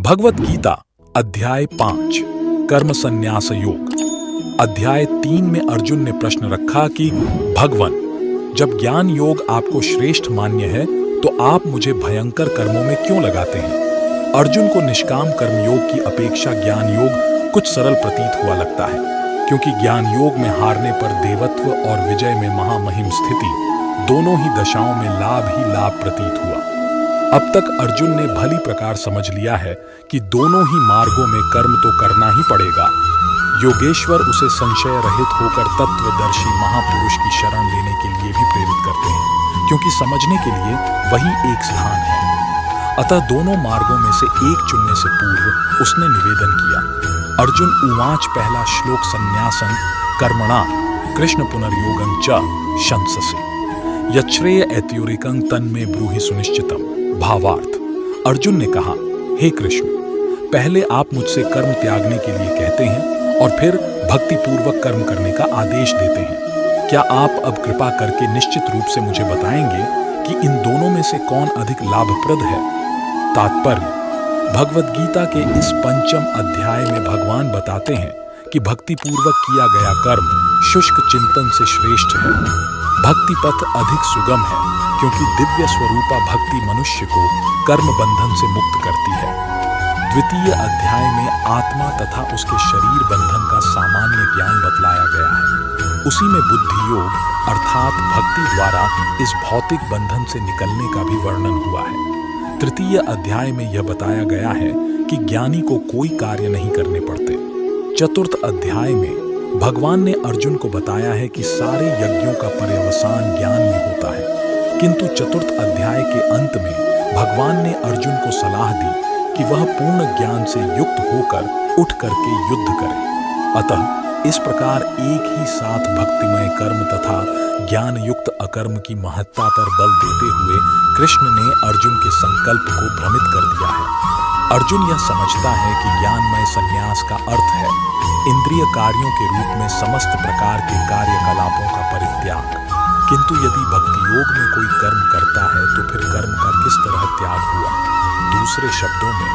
भगवत गीता अध्याय 5 कर्म संन्यास योग। अध्याय 3 में अर्जुन ने प्रश्न रखा कि भगवन, जब ज्ञान योग आपको श्रेष्ठ मान्य है तो आप मुझे भयंकर कर्मों में क्यों लगाते हैं। अर्जुन को निष्काम कर्मयोग की अपेक्षा ज्ञान योग कुछ सरल प्रतीत हुआ लगता है, क्योंकि ज्ञान योग में हारने पर देवत्व और विजय में महामहिम स्थिति, दोनों ही दशाओं में लाभ ही लाभ प्रतीत हुआ। अब तक अर्जुन ने भली प्रकार समझ लिया है कि दोनों ही मार्गों में कर्म तो करना ही पड़ेगा। योगेश्वर उसे संशय रहित होकर तत्वदर्शी महापुरुष की शरण लेने के लिए भी प्रेरित करते हैं, क्योंकि समझने के लिए वही एक स्थान है। अतः दोनों मार्गों में से एक चुनने से पूर्व उसने निवेदन किया। अर्जुन उवाच पहला श्लोक संन्यासं कर्मणा कृष्ण पुनर्योगं च शंससे यच्छ्रेय ऐत्युरिकं तन्मे ब्रूहि सुनिश्चितम्। भावार्थ, अर्जुन ने कहा, हे कृष्ण, पहले आप मुझसे कर्म त्यागने के लिए कहते हैं और फिर भक्ति पूर्वक कर्म करने का आदेश देते हैं। क्या आप अब कृपा करके निश्चित रूप से मुझे बताएंगे कि इन दोनों में से कौन अधिक लाभप्रद है। तात्पर्य, भगवद गीता के इस 5वें अध्याय में भगवान बताते हैं कि भक्ति पूर्वक किया गया कर्म शुष्क चिंतन से श्रेष्ठ है। भक्ति पथ अधिक सुगम है, क्योंकि दिव्य स्वरूपा भक्ति मनुष्य को कर्म बंधन से मुक्त करती है। द्वितीय अध्याय में आत्मा तथा उसके शरीर बंधन का सामान्य ज्ञान बतलाया गया है। उसी में बुद्धि योग अर्थात भक्ति द्वारा इस भौतिक बंधन से निकलने का भी वर्णन हुआ है। तृतीय अध्याय में यह बताया गया है कि ज्ञानी को कोई कार्य नहीं करने पड़ते। चतुर्थ अध्याय में भगवान ने अर्जुन को बताया है कि सारे यज्ञों का पर्यवसान ज्ञान में होता है, किंतु चतुर्थ अध्याय के अंत में भगवान ने अर्जुन को सलाह दी कि वह पूर्ण ज्ञान से युक्त होकर उठ करके युद्ध करे। अतः इस प्रकार एक ही साथ भक्तिमय कर्म तथा ज्ञान युक्त अकर्म की महत्ता पर बल देते हुए कृष्ण ने अर्जुन के संकल्प को भ्रमित कर दिया है। अर्जुन यह समझता है कि ज्ञानमय संन्यास का अर्थ है इंद्रिय कार्यों के रूप में समस्त प्रकार के कार्यकलापों का परित्याग। किंतु यदि भक्ति योग में कोई कर्म करता है तो फिर कर्म का किस तरह त्याग हुआ। दूसरे शब्दों में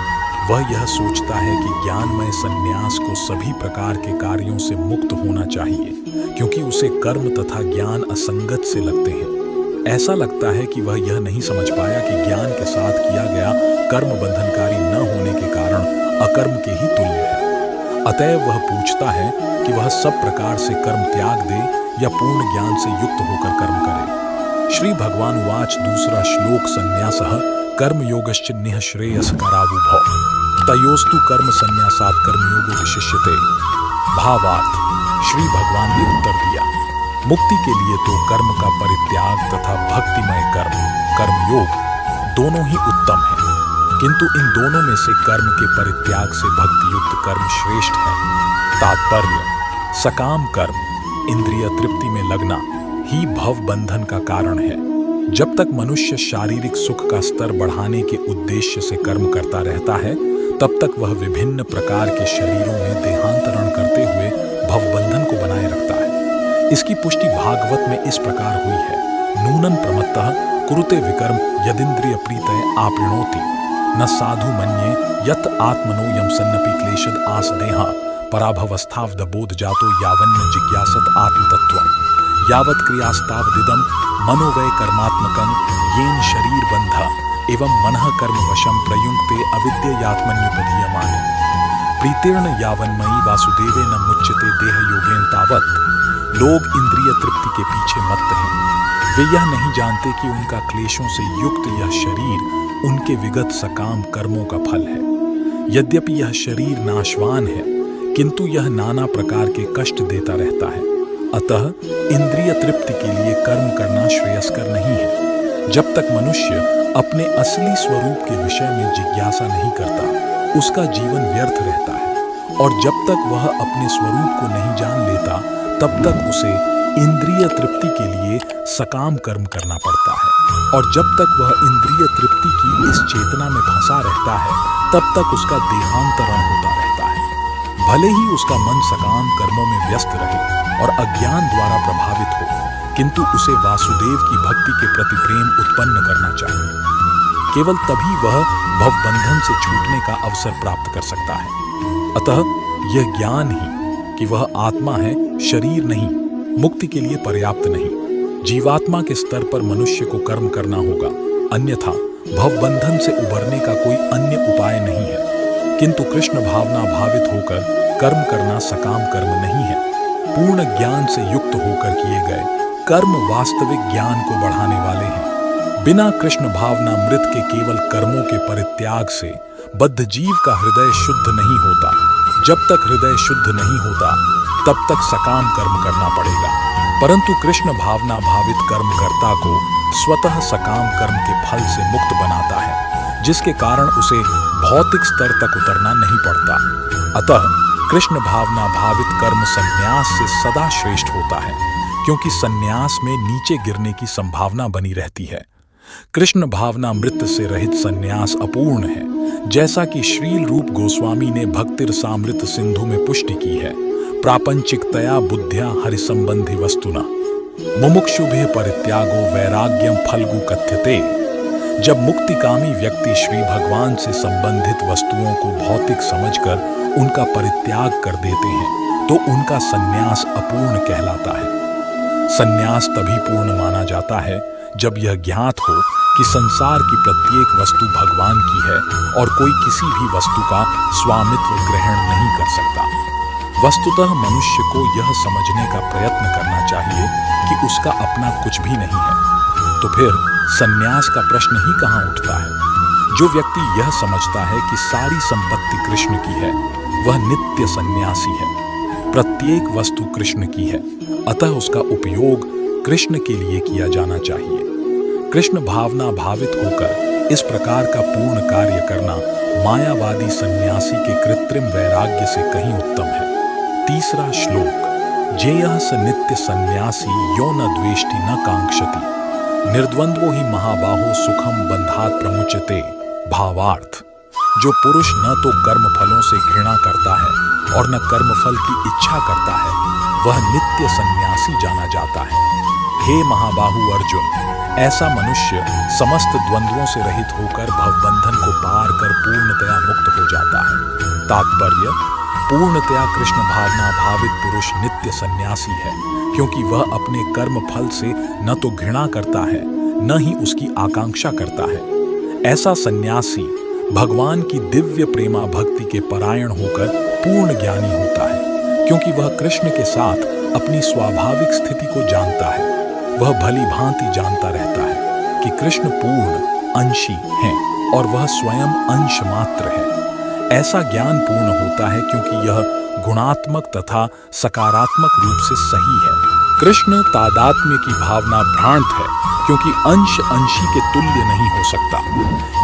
वह यह सोचता है कि ज्ञानमय संन्यास को सभी प्रकार के कार्यों से मुक्त होना चाहिए, क्योंकि उसे कर्म तथा ज्ञान असंगत से लगते हैं। ऐसा लगता है कि वह यह नहीं समझ पाया कि ज्ञान के साथ किया गया कर्म बंधनकारी न होने के कारण अकर्म के ही तुल्य है। अतएव वह पूछता है कि वह सब प्रकार से कर्म त्याग दे या पूर्ण ज्ञान से युक्त होकर कर्म करे। श्री भगवान वाच दूसरा श्लोक संन्यासः कर्मयोगश्च निःश्रेयस करावुभौ तयोस्तु कर्म संन्यासात् कर्मयोगो विशिष्यते। भावार्थ, श्री भगवान ने उत्तर दिया, मुक्ति के लिए तो कर्म का परित्याग तथा भक्तिमय कर्मयोग दोनों ही उत्तम है, किंतु इन दोनों में से कर्म के परित्याग से भक्ति युक्त कर्म श्रेष्ठ है। तात्पर्य, सकाम कर्म इंद्रिय तृप्ति में लगना ही भव बंधन का कारण है। जब तक मनुष्य शारीरिक सुख का स्तर बढ़ाने के उद्देश्य से कर्म करता रहता है, तब तक वह विभिन्न प्रकार के शरीरों में देहांतरण करते हुए भवबंधन को बनाए रखता है। इसकी पुष्टि भागवत में इस प्रकार हुई है, नूनं प्रमत्तः कुरुते विकर्म यदिन्द्रिय प्रीतये आपृणोति न साधु मन्ये यत् आत्मनो यम सन्नपि क्लेशद आस देहा पराभवस्थावदबोध जातो यावन्न जिज्ञासत आत्मतत्त्वम् यावत् क्रियास्तावदिदं मनोवय कर्मात्मकं येन शरीर बंध एवं मनः कर्म वशं प्रयुङ्क्ते अविद्ययात्मन्युपधीयमाने प्रीतेर्ण यावन्मयी वासुदेवे न मुच्यते देह योगेन तावत्। लोग इंद्रिय तृप्ति के पीछे मत्त हैं। वे यह नहीं जानते कि उनका क्लेशों से युक्त यह शरीर उनके विगत सकाम कर्मों का फल है। यद्यपि यह शरीर नाशवान है, किंतु यह नाना प्रकार के कष्ट देता रहता है। अतः इंद्रिय तृप्ति के लिए कर्म करना श्रेयस्कर नहीं है। जब तक मनुष्य अपने असली स्वरूप के विषय में जिज्ञासा नहीं करता, उसका जीवन व्यर्थ रहता है, और जब तक वह अपने स्वरूप को नहीं जान लेता, तब तक उसे इंद्रिय तृप्ति के लिए सकाम कर्म करना पड़ता है। और जब तक वह इंद्रिय तृप्ति की इस चेतना में फंसा रहता है, तब तक उसका देहांतरण होता रहता है। भले ही उसका मन सकाम कर्मों में व्यस्त रहे और अज्ञान द्वारा प्रभावित हो, किंतु उसे वासुदेव की भक्ति के प्रति प्रेम उत्पन्न करना चाहिए। केवल तभी वह भवबंधन से छूटने का अवसर प्राप्त कर सकता है। अतः यह ज्ञान ही कि वह आत्मा है, शरीर नहीं, मुक्ति के लिए पर्याप्त नहीं। जीवात्मा के स्तर पर मनुष्य को कर्म करना होगा, अन्यथा भवबंधन से उबरने का कोई अन्य उपाय नहीं है। किंतु कृष्ण भावना भावित होकर कर्म करना सकाम कर्म नहीं है। पूर्ण ज्ञान से युक्त होकर किए गए कर्म वास्तविक ज्ञान को बढ़ाने वाले हैं। बिना कृष्ण भावना मृत के केवल कर्मों के परित्याग से बद्ध जीव का हृदय शुद्ध नहीं होता। जब तक हृदय शुद्ध नहीं होता तब तक सकाम कर्म करना पड़ेगा। परंतु कृष्ण भावना भावित कर्मकर्ता को स्वतः सकाम कर्म के फल से मुक्त बनाता है, जिसके कारण उसे भौतिक स्तर तक उतरना नहीं पड़ता। अतः कृष्ण भावना भावित कर्म संन्यास से सदा श्रेष्ठ होता है, क्योंकि संन्यास में नीचे गिरने की संभावना बनी रहती है। कृष्ण भावना मृत से रहित संन्यास अपूर्ण है, जैसा कि श्रील रूप गोस्वामी ने भक्तिरसामृत सिंधु में पुष्टि की है। प्रापंचिकतया बुद्ध्या हरिसंबंधी वस्तुना मुमुक्षुभिः परित्यागो वैराग्यम फल्गु कथ्यते। जब मुक्तिकामी व्यक्ति श्री भगवान से संबंधित वस्तुओं को भौतिक समझकर उनका परित्याग कर देते हैं तो उनका संन्यास अपूर्ण कहलाता है। संन्यास तभी पूर्ण माना जाता है जब यह ज्ञात हो कि संसार की प्रत्येक वस्तु भगवान की है और कोई किसी भी वस्तु का स्वामित्व ग्रहण नहीं कर सकता। वस्तुतः मनुष्य को यह समझने का प्रयत्न करना चाहिए कि उसका अपना कुछ भी नहीं है, तो फिर संन्यास का प्रश्न ही कहाँ उठता है। जो व्यक्ति यह समझता है कि सारी संपत्ति कृष्ण की है, वह नित्य सन्यासी है। प्रत्येक वस्तु कृष्ण की है, अतः उसका उपयोग कृष्ण के लिए किया जाना चाहिए। कृष्ण भावना भावित होकर इस प्रकार का पूर्ण कार्य करना मायावादी सन्यासी के कृत्रिम वैराग्य से कहीं उत्तम है। तीसरा श्लोक। जेयः स नित्य सन्यासी यो न द्वेष्टि न कांक्षति निर्द्वंद्वो ही महाबाहो सुखम बंधात प्रमुच्यते। भावार्थ। जो पुरुष न तो कर्म फलों से घृणा करता है और न कर्मफल की इच्छा करता है, वह नित्य सन्यासी जाना जाता है। हे महाबाहु अर्जुन, ऐसा मनुष्य समस्त द्वंद्वों से रहित होकर भवबंधन को पार कर पूर्णतया मुक्त हो जाता है। तात्पर्य, पूर्णतया कृष्ण भावना भावित पुरुष नित्य सन्यासी है, क्योंकि वह अपने कर्म फल से न तो घृणा करता है न ही उसकी आकांक्षा करता है। ऐसा सन्यासी भगवान की दिव्य प्रेमा भक्ति के परायण होकर पूर्ण ज्ञानी होता है, क्योंकि वह कृष्ण के साथ अपनी स्वाभाविक स्थिति को जानता है। वह भली भांति जानता रहता है कि कृष्ण पूर्ण अंशी हैं और वह स्वयं अंश मात्र है। ऐसा ज्ञान पूर्ण होता है क्योंकि यह गुणात्मक तथा सकारात्मक रूप से सही है। कृष्ण तादात्म्य की भावना भ्रांत है, क्योंकि अंश अंशी के तुल्य नहीं हो सकता।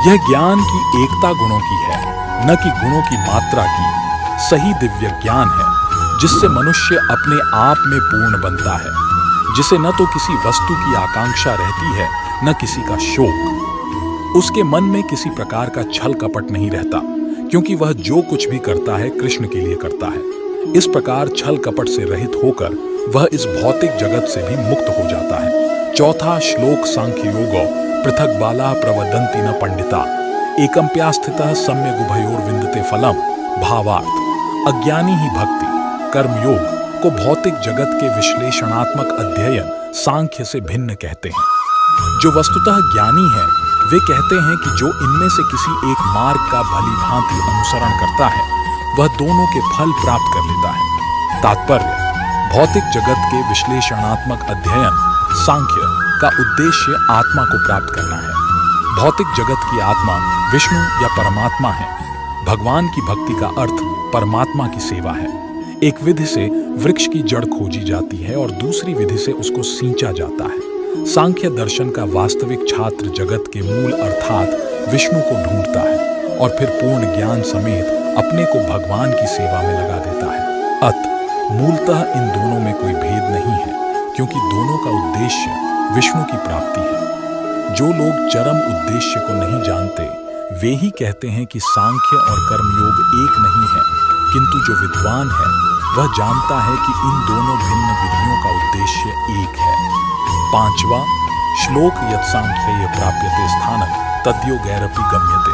यह ज्ञान की एकता गुणों की है, न कि गुणों की मात्रा की। सही दिव्य ज्ञान है जिससे मनुष्य अपने आप में पूर्ण बनता है, जिसे न तो किसी वस्तु की आकांक्षा रहती है न किसी का शोक। उसके मन में किसी प्रकार का छल कपट नहीं रहता, क्योंकि वह जो कुछ भी करता है कृष्ण के लिए करता है। इस प्रकार छल कपट से रहित होकर वह इस भौतिक जगत से भी मुक्त हो जाता है। चौथा श्लोक। सांख्य योगो पृथक बाला प्रवदन्ति न पंडिता एकम्प्यास्थितः सम्यग् उभयोर विन्दते फलम। भावार्थ। अज्ञानी ही भक्ति कर्मयोग को भौतिक जगत के विश्लेषणात्मक अध्ययन सांख्य से भिन्न कहते हैं। जो वस्तुतः ज्ञानी है वे कहते हैं कि जो इनमें से किसी एक मार्ग का भली भांति अनुसरण करता है वह दोनों के फल प्राप्त कर लेता है। तात्पर्य, भौतिक जगत के विश्लेषणात्मक अध्ययन सांख्य का उद्देश्य आत्मा को प्राप्त करना है। भौतिक जगत की आत्मा विष्णु या परमात्मा है। भगवान की भक्ति का अर्थ परमात्मा की सेवा है। एक विधि से वृक्ष की जड़ खोजी जाती है और दूसरी विधि से उसको सींचा जाता है। सांख्य दर्शन का वास्तविक छात्र जगत के मूल अर्थात विष्णु को ढूंढता है और फिर पूर्ण ज्ञान समेत अपने को भगवान की सेवा में लगा देता है। अतः मूलतः इन दोनों में कोई भेद नहीं है, क्योंकि दोनों का उद्देश्य विष्णु की प्राप्ति है। जो लोग चरम उद्देश्य को नहीं जानते वे ही कहते हैं कि सांख्य और कर्मयोग एक नहीं है, किंतु जो विद्वान है वह जानता है कि इन दोनों भिन्न विधियों का उद्देश्य एक है। पांचवा श्लोक। यत् सांख्येय प्राप्यते स्थानं तद्योगैरपि गम्यते।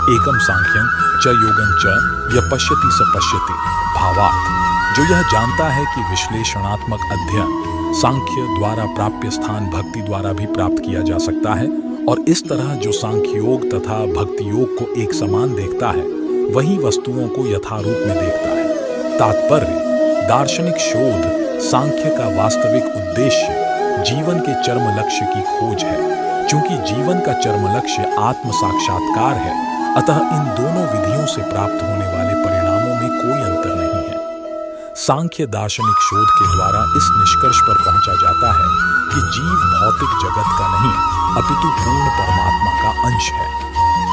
एकम सांख्यं च योगं च य पश्यति स पश्यति। भावार्थ, जो यह जानता है कि विश्लेषणात्मक अध्ययन सांख्य द्वारा प्राप्य स्थान भक्ति द्वारा भी प्राप्त किया जा सकता है, और इस तरह जो सांख्य योग तथा भक्ति योग को एक समान देखता है वही वस्तुओं को यथारूप में देखता है। तात्पर्य, दार्शनिक शोध सांख्य का वास्तविक उद्देश्य जीवन के चरम लक्ष्य की खोज है। चूंकि जीवन का चरम लक्ष्य आत्म साक्षात्कार है, अतः इन दोनों विधियों से प्राप्त होने वाले परिणामों में कोई अंतर नहीं है। सांख्य दार्शनिक शोध के द्वारा इस निष्कर्ष पर पहुंचा जाता है कि जीव भौतिक जगत का नहीं अपितु पूर्ण परमात्मा का अंश है।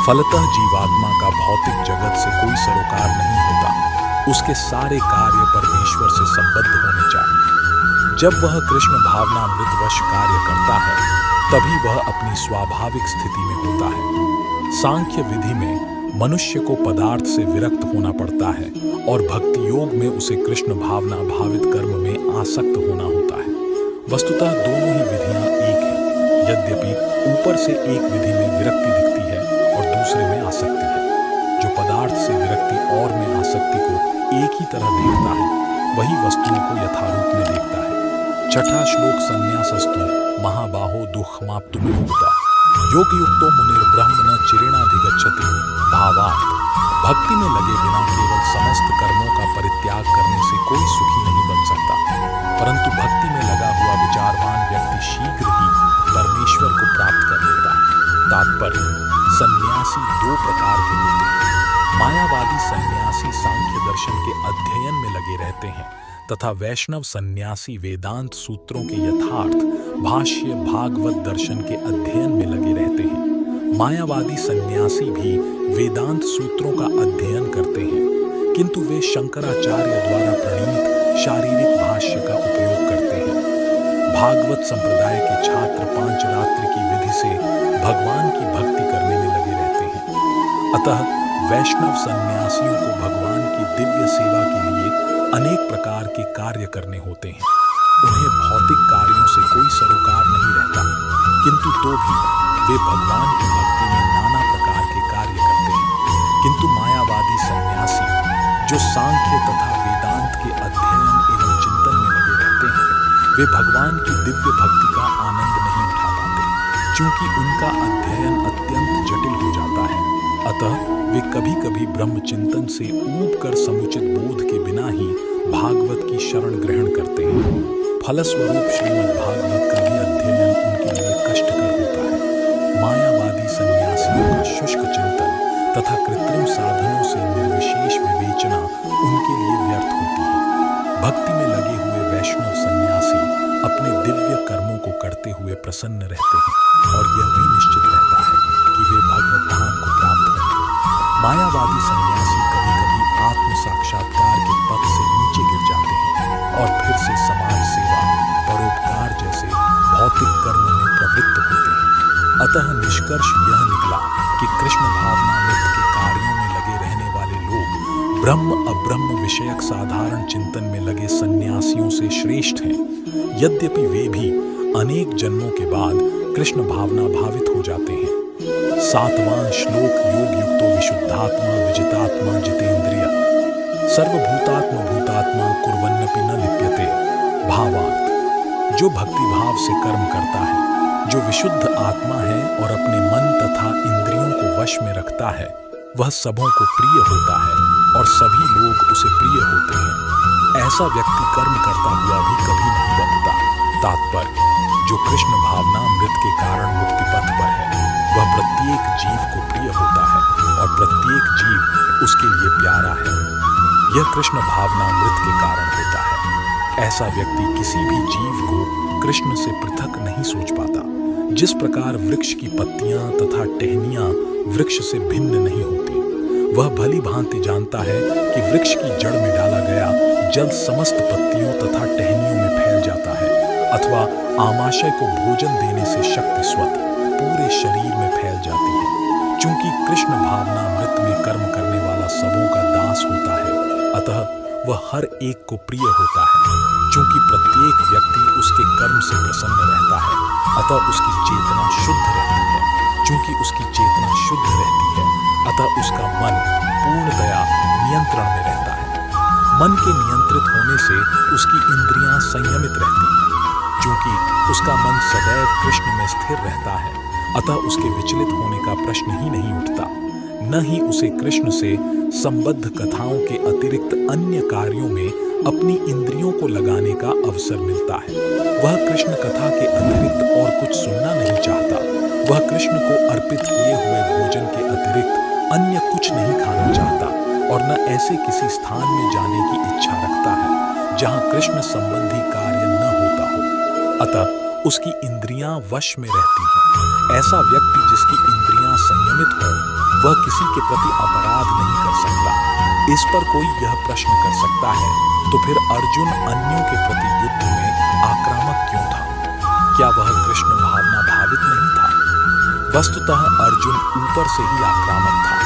फलतः जीवात्मा का भौतिक जगत से कोई सरोकार नहीं होता। उसके सारे कार्य परमेश्वर से संबद्ध होने चाहिए। जब वह कृष्ण भावनामृतवश कार्य करता है तभी वह अपनी स्वाभाविक स्थिति में होता है। सांख्य विधि में मनुष्य को पदार्थ से विरक्त होना पड़ता है और भक्ति योग में उसे कृष्ण भावना भावित कर्म में आसक्त होना होता है। वस्तुतः दोनों ही विधियां एक हैं, यद्यपि ऊपर से एक विधि में विरक्ति दिखती है और दूसरे में आसक्ति है। जो पदार्थ से विरक्ति और में आसक्ति को एक ही तरह देखता है वही वस्तुओं को यथारूप में देखता है। छठा श्लोक, संन्यासस्तु महाबाहो दुःखमाप्तुमुक्ता योग युक्तो मुनिर्ब्रह्म न चिरेणाधिगच्छति। भावार्थ, भक्ति में लगे बिना केवल समस्त कर्मों का परित्याग करने से कोई सुखी नहीं बन सकता, परंतु भक्ति में लगा हुआ विचारवान व्यक्ति शीघ्र ही परमेश्वर को प्राप्त कर लेता है। तात्पर्य, सन्यासी दो प्रकार के होते हैं। मायावादी सन्यासी सांख्य दर्शन के अध्ययन में लगे रहते हैं तथा वैष्णव सन्यासी वेदांत सूत्रों के यथार्थ भाष्य भागवत दर्शन के अध्ययन में लगे रहते हैं। मायावादी सन्यासी भी वेदांत सूत्रों का अध्ययन करते हैं, किंतु वे शंकराचार्य द्वारा प्रणीत शारीरिक भाष्य का उपयोग करते हैं। भागवत संप्रदाय के छात्र पांचरात्रि की विधि से भगवान की भक्ति करने में लगे रहते हैं। अतः वैष्णव सन्यासियों को भगवान की दिव्य सेवा के लिए अनेक प्रकार के कार्य करने होते हैं। उन्हें भौतिक कार्यों से कोई सरोकार नहीं रहता, किंतु तो भी वे भगवान की भक्ति में नाना प्रकार के कार्य करते हैं। किंतु मायावादी सन्यासी जो सांख्य तथा वेदांत के अध्ययन एवं चिंतन में लगे रहते हैं, वे भगवान की दिव्य भक्ति का आनंद नहीं उठा पाते, क्योंकि उनका अध्ययन अत्यंत जटिल हो जाता है। अतः वे कभी कभी ब्रह्म चिंतन से ऊब कर समुचित बोध के बिना ही भागवत की शरण ग्रहण करते हैं। फलस्वरूप श्रीमद् भागवत का भी अध्ययन उनके लिए कष्टकर होता है। मायावादी सन्यासियों का शुष्क चिंतन तथा कृत्रिम साधनों से निर्विशेष विवेचना उनके लिए व्यर्थ होती है। भक्ति में लगे हुए वैष्णव सन्यासी अपने दिव्य कर्मों को करते हुए प्रसन्न रहते हैं और यह भी निश्चित रहता है कि वे भगवत धाम को प्राप्त होंगे। मायावादी सन्यासी कभी कभी आत्म साक्षात्कार के पथ से नीचे गिर जाते हैं और फिर से समाज सेवा, परोपकार जैसे भौतिक कर्मों में प्रवृत्त होते हैं। अतः निष्कर्ष यह निकला कि कृष्ण भावनामृत के कार्यों में लगे रहने वाले लोग ब्रह्म अब्रह्म विषयक साधारण चिंतन में लगे सन्यासियों से श्रेष्ठ हैं, यद्यपि वे भी अनेक जन्मों के बाद कृष्ण भावना भावित हो जाते हैं। 7वां श्लोक, योग युक्तो विशुद्धात्मा विजितात्मा जितेंद्रिय सर्वभूतात्म भूतात्मा कुर्वन्नपि न लिप्यते। भावार्थ, जो भक्ति भाव से कर्म करता है, जो विशुद्ध आत्मा है और अपने मन तथा इंद्रियों को वश में रखता है, वह सबों को प्रिय होता है और सभी लोग उसे प्रिय होते हैं। ऐसा व्यक्ति कर्म करता हुआ भी कभी नहीं बंधता। तात्पर्य, जो कृष्ण भावनामृत के कारण मुक्ति पथ पर है, वह प्रत्येक जीव को प्रिय होता है और प्रत्येक जीव उसके लिए प्यारा है। यह कृष्ण भावनामृत के कारण होता है। ऐसा व्यक्ति किसी भी जीव को कृष्ण से पृथक नहीं सोच पाता। जिस प्रकार वृक्ष की पत्तियां तथा टहनियां वृक्ष से भिन्न नहीं होती, वह भली भांति जानता है कि वृक्ष की जड़ में डाला गया जल समस्त पत्तियों तथा टहनियों में फैल जाता है, अथवा आमाशय को भोजन देने से शक्ति स्वतः पूरे शरीर में फैल जाती है। चूंकि कृष्ण भावनामृत में कर्म करने वाला सबों का दास होता है, अतः वह हर एक को प्रिय होता है। चूंकि प्रत्येक व्यक्ति उसके कर्म से प्रसन्न रहता है, अतः उसकी चेतना शुद्ध रहती है। चूंकि उसकी चेतना शुद्ध रहती है, अतः उसका मन पूर्णतया नियंत्रण में रहता है। मन के नियंत्रित होने से उसकी इंद्रियां संयमित रहती हैं। क्योंकि उसका मन सदैव कृष्ण में स्थिर रहता है, अतः उसके विचलित होने का प्रश्न ही नहीं उठता। न ही उसे कृष्ण से संबद्ध कथाओं के अतिरिक्त अन्य कार्यों में अपनी इंद्रियों को लगाने का अवसर मिलता है। वह कृष्ण कथा के अतिरिक्त और कुछ सुनना नहीं चाहता। वह कृष्ण को अर्पित किए हुए भोजन के अतिरिक्त अन्य कुछ नहीं खाना चाहता और न ऐसे किसी स्थान में जाने की इच्छा रखता है जहां कृष्ण संबंधी कार्य न होता हो। अतः उसकी इंद्रियां वश में रहती हैं। ऐसा व्यक्ति जिसकी इंद्रियां संयमित हों, वह किसी के प्रति अपराध नहीं कर सकता। इस पर कोई यह प्रश्न कर सकता है, तो फिर अर्जुन अन्यों के प्रति युद्ध में आक्रामक क्यों था? क्या वह कृष्ण भावना भावित नहीं था? वस्तुतः अर्जुन ऊपर से ही आक्रामक था,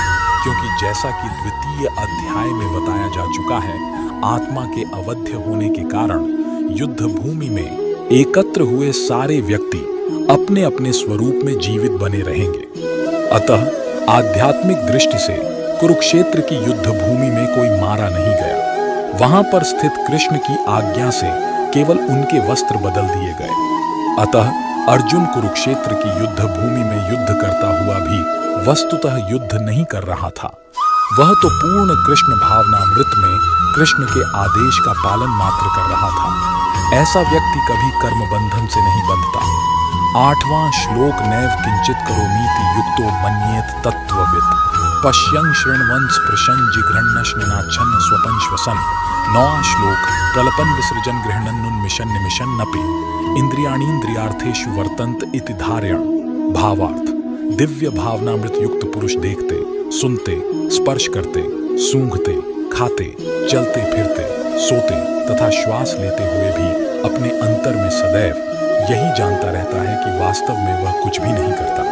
क्योंकि जैसा कि द्वितीय अध्याय में बताया जा चुका है, आत्मा के अवध्य होने के कारण युद्ध भूमि में एकत्र हुए सारे व्यक्ति अपने अपने स्वरूप में जीवित बने रहेंगे। अतः आध्यात्मिक दृष्टि से कुरुक्षेत्र की युद्ध भूमि में कोई मारा नहीं गया। वहां पर स्थित कृष्ण की आज्ञा से केवल उनके वस्त्र बदल दिए गए। अतः अर्जुन कुरुक्षेत्र की युद्ध भूमि में युद्ध करता हुआ भी वस्तुतः युद्ध नहीं कर रहा था। वह तो पूर्ण कृष्ण भावनामृत में कृष्ण के आदेश का पालन मात्र कर रहा था। ऐसा व्यक्ति कभी कर्म बंधन से नहीं बंधता। 8वां श्लोक नैव किंचित करोमीति युक्तो मन्येत तत्त्ववित् पश्यन् शृण्वन् स्पृशन् जिघ्रन्नश्ननाच्छन्न स्वपन् श्वसन्। 9वां श्लोक प्रलपन् विसृजन् गृह्णन्नुन्मिषन् निमिषन्नपि इंद्रियाणीन्द्रियार्थेषु वर्तन्त इति धारयन्। भावार्थ: दिव्य भावनामृत युक्त पुरुष देखते, सुनते, स्पर्श करते, सूंघते, खाते, चलते फिरते, सोते तथा श्वास लेते हुए भी अपने अंतर में सदैव यही जानता रहता है कि वास्तव में वह कुछ भी नहीं करता।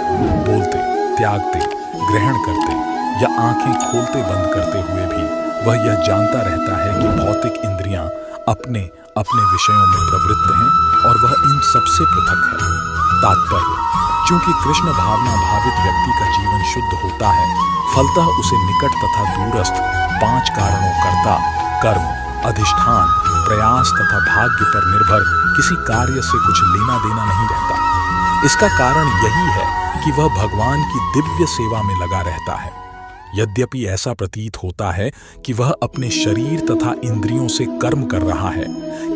बोलते, त्यागते, ग्रहण करते या आंखें खोलते बंद करते हुए भी वह यह जानता रहता है कि भौतिक इंद्रियां अपने अपने विषयों में प्रवृत्त हैं और वह इन सबसे पृथक है। तात्पर्य: चूंकि कृष्ण भावना भावित व्यक्ति का जीवन शुद्ध होता है, फलतः उसे निकट तथा दूरस्थ 5 कारणों कर्ता, कर्म, अधिष्ठान, प्रयास तथा भाग्य पर निर्भर किसी कार्य से कुछ लेना देना नहीं रहता। इसका कारण यही है कि वह भगवान की दिव्य सेवा में लगा रहता है। यद्यपि ऐसा प्रतीत होता है कि वह अपने शरीर तथा इंद्रियों से कर्म कर रहा है,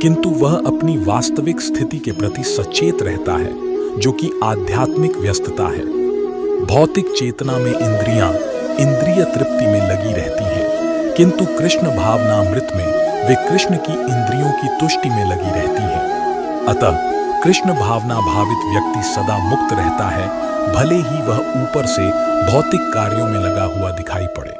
किंतु वह अपनी वास्तविक स्थिति के प्रति सचेत रहता है, जो कि आध्यात्मिक व्यस्तता है। भौतिक चेतना में इंद्रियां इंद्रिय तृप्ति में लगी रहती हैं, किंतु कृष्ण भावनामृत में वे कृष्ण की इंद्रियों की तुष्टि में लगी रहती हैं। अतः कृष्ण भावना भावित व्यक्ति सदा मुक्त रहता है, भले ही वह ऊपर से भौतिक कार्यों में लगा हुआ दिखाई पड़े।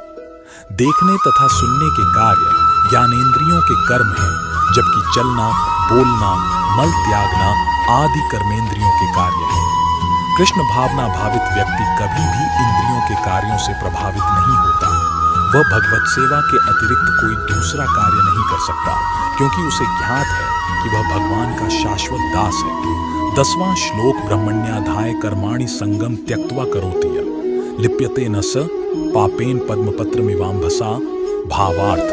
देखने तथा सुनने के कार्य ज्ञानेंद्रियों के कर्म हैं, जबकि चलना, बोलना, मल त्यागना आदि कर्मेंद्रियों के कार्य हैं। कृष्ण भावना भावित व्यक्ति कभी भी इंद्रियों के कार्यों से प्रभावित नहीं होता। वह भगवत सेवा के अतिरिक्त कोई दूसरा कार्य नहीं कर सकता, क्योंकि उसे ज्ञात है कि वह भगवान का शाश्वत दास है। 10वां श्लोक ब्रह्मण्याधाय कर्माणि संगम त्यक्त्वा करोति लिप्यते न स पापेन पद्मपत्रमिवाम्भसा। भावार्थ: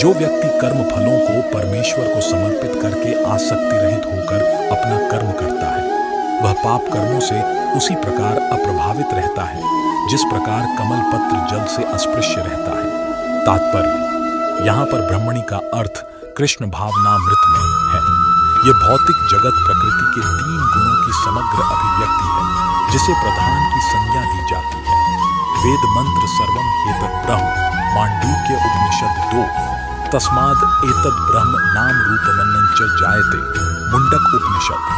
जो व्यक्ति कर्म फलों को परमेश्वर को समर्पित करके आसक्ति रहित होकर अपना कर्म करता है, वह पाप कर्मों से उसी प्रकार अप्रभावित रहता है जिस प्रकार कमल पत्र जल से अस्पृश्य रहता है। तात्पर्य: यहाँ पर ब्रह्मणि का अर्थ कृष्ण भावनामृत में है। यह भौतिक जगत प्रकृति के 3 गुणों की समग्र अभिव्यक्ति है, जिसे प्रधान की संज्ञा दी जाती है। वेद मंत्र सर्वम हेतत् ब्रह्म, मांडूक्य उपनिषद 2, तस्माद् एतद् ब्रह्म नाम रूपमन्नं च जायते, मुंडक उपनिषद,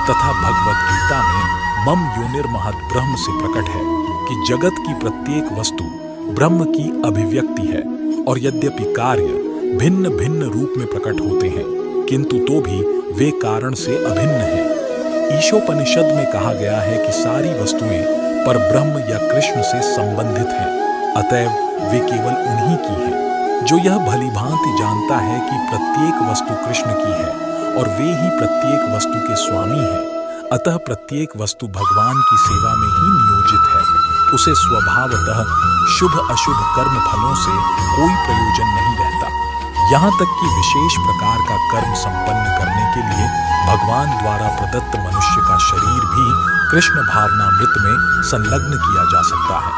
तथा भगवद गीता में मम योनिर्महद् ब्रह्म से प्रकट है कि जगत की प्रत्येक वस्तु ब्रह्म की अभिव्यक्ति है, और यद्यपि कार्य भिन्न भिन्न रूप में प्रकट होते हैं, किंतु तो भी वे कारण से अभिन्न हैं। ईशोपनिषद में कहा गया है कि सारी वस्तुएं परब्रह्म या कृष्ण से संबंधित हैं, अतएव वे केवल उन्हीं की हैं। जो यह भलीभांति जानता है कि प्रत्येक वस्तु कृष्ण की है और वे ही प्रत्येक वस्तु के स्वामी हैं, अतः प्रत्येक वस्तु भगवान की सेवा में ही नियोजित है उसे स्वभावतः शुभ अशुभ कर्म फलों से कोई प्रयोजन नहीं रहता। यहाँ तक कि विशेष प्रकार का कर्म संपन्न करने के लिए भगवान द्वारा प्रदत्त मनुष्य का शरीर भी कृष्ण भावनामृत में संलग्न किया जा सकता है।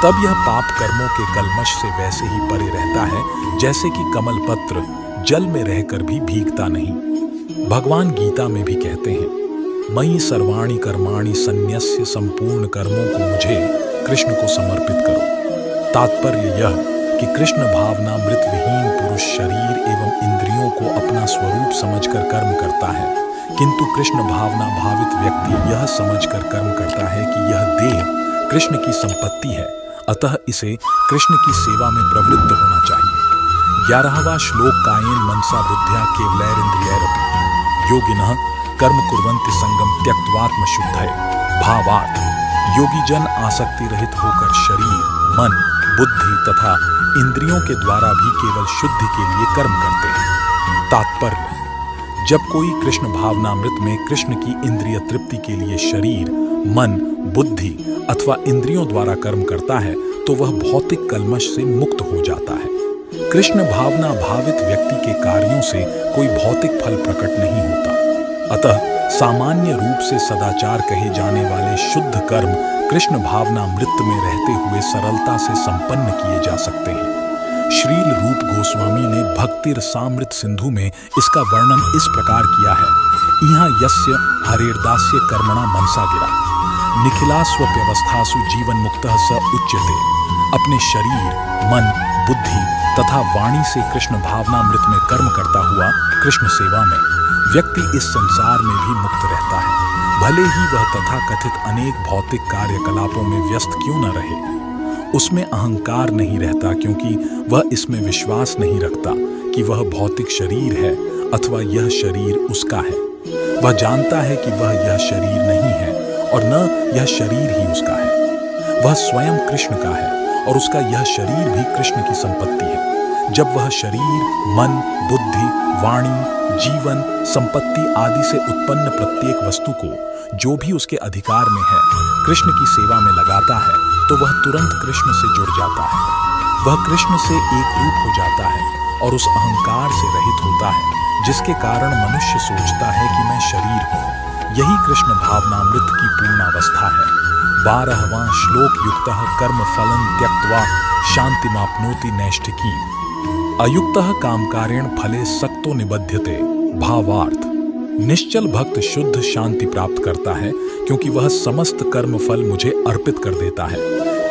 तब यह पाप कर्मों के कलमश से वैसे ही परे रहता है जैसे कि कमल पत्र जल में रहकर भी भीगता नहीं। भगवान गीता में भी कहते हैं, मयि सर्वाणि कर्माणि संन्यस्य संपूर्ण कर्मों को मुझे कृष्ण को समर्पित करो। तात्पर्य यह कि कृष्ण भावनामृत विहीन पुरुष शरीर एवं इंद्रियों को अपना स्वरूप समझकर कर्म करता है, किंतु कृष्ण भावना भावित व्यक्ति यह समझकर कर्म करता है कि यह देह कृष्ण की संपत्ति है, अतः इसे कृष्ण की सेवा में प्रवृत्त होना चाहिए। 11वां श्लोक कायेन मनसा बुद्ध्या केवलैरिंद्रियैरपि योगिनः कर्म कुर्वन्ति संगम त्यक्त्वात्म शुद्धये। भावार्थ, योगी जन आसक्ति रहित होकर शरीर, मन, बुद्धि तथा इंद्रियों के द्वारा भी केवल शुद्धि के लिए कर्म करते हैं। तात्पर्य, जब कोई कृष्ण भावनामृत में कृष्ण की इंद्रिय तृप्ति के लिए शरीर, मन, बुद्धि अथवा इंद्रियों द्वारा कर्म करता है तो वह भौतिक कलमश से मुक्त हो जाता है। कृष्ण भावना भावित व्यक्ति के कार्यों से कोई भौतिक फल प्रकट नहीं होता, अतः सामान्य रूप से सदाचार कहे जाने वाले शुद्ध कर्म कृष्ण भावनामृत में रहते हुए सरलता से संपन्न किए जा सकते हैं। श्रील रूप गोस्वामी ने भक्ति रसामृत सिंधु में इसका वर्णन इस प्रकार किया है, इहाँ यस्य हरेर्दास्य कर्मणा मनसा गिरा निखिलास्वप्यवस्थासु जीवन मुक्तः स उच्यते। अपने शरीर, मन, बुद्धि तथा वाणी से कृष्ण भावनामृत में कर्म करता हुआ कृष्ण सेवा में व्यक्ति इस संसार में भी मुक्त रहता है, भले ही वह तथाकथित अनेक भौतिक कार्यकलापों में व्यस्त क्यों न रहे। उसमें अहंकार नहीं रहता क्योंकि वह इसमें विश्वास नहीं रखता कि वह भौतिक शरीर है अथवा यह शरीर उसका है। वह जानता है कि वह यह शरीर नहीं है और न यह शरीर ही उसका है। वह स्वयं कृष्ण का है और उसका यह शरीर भी कृष्ण की संपत्ति है। जब वह शरीर, मन, बुद्धि, वाणी, जीवन, संपत्ति आदि से उत्पन्न प्रत्येक वस्तु को जो भी उसके अधिकार में है कृष्ण की सेवा में लगाता है तो वह तुरंत कृष्ण से जुड़ जाता है। वह कृष्ण से एक रूप हो जाता है और उस अहंकार से रहित होता है जिसके कारण मनुष्य सोचता है कि मैं शरीर हूँ। यही कृष्ण भावनामृत की पूर्णावस्था है। 12वां श्लोक युक्तः कर्म फलं त्यक्त्वा शांतिमाप्नोति नैष्ठिकीम् अयुक्तः कामकारेण फले सक्तो निबध्यते। भावार्थ, निश्चल भक्त शुद्ध शांति प्राप्त करता है क्योंकि वह समस्त कर्म फल मुझे अर्पित कर देता है,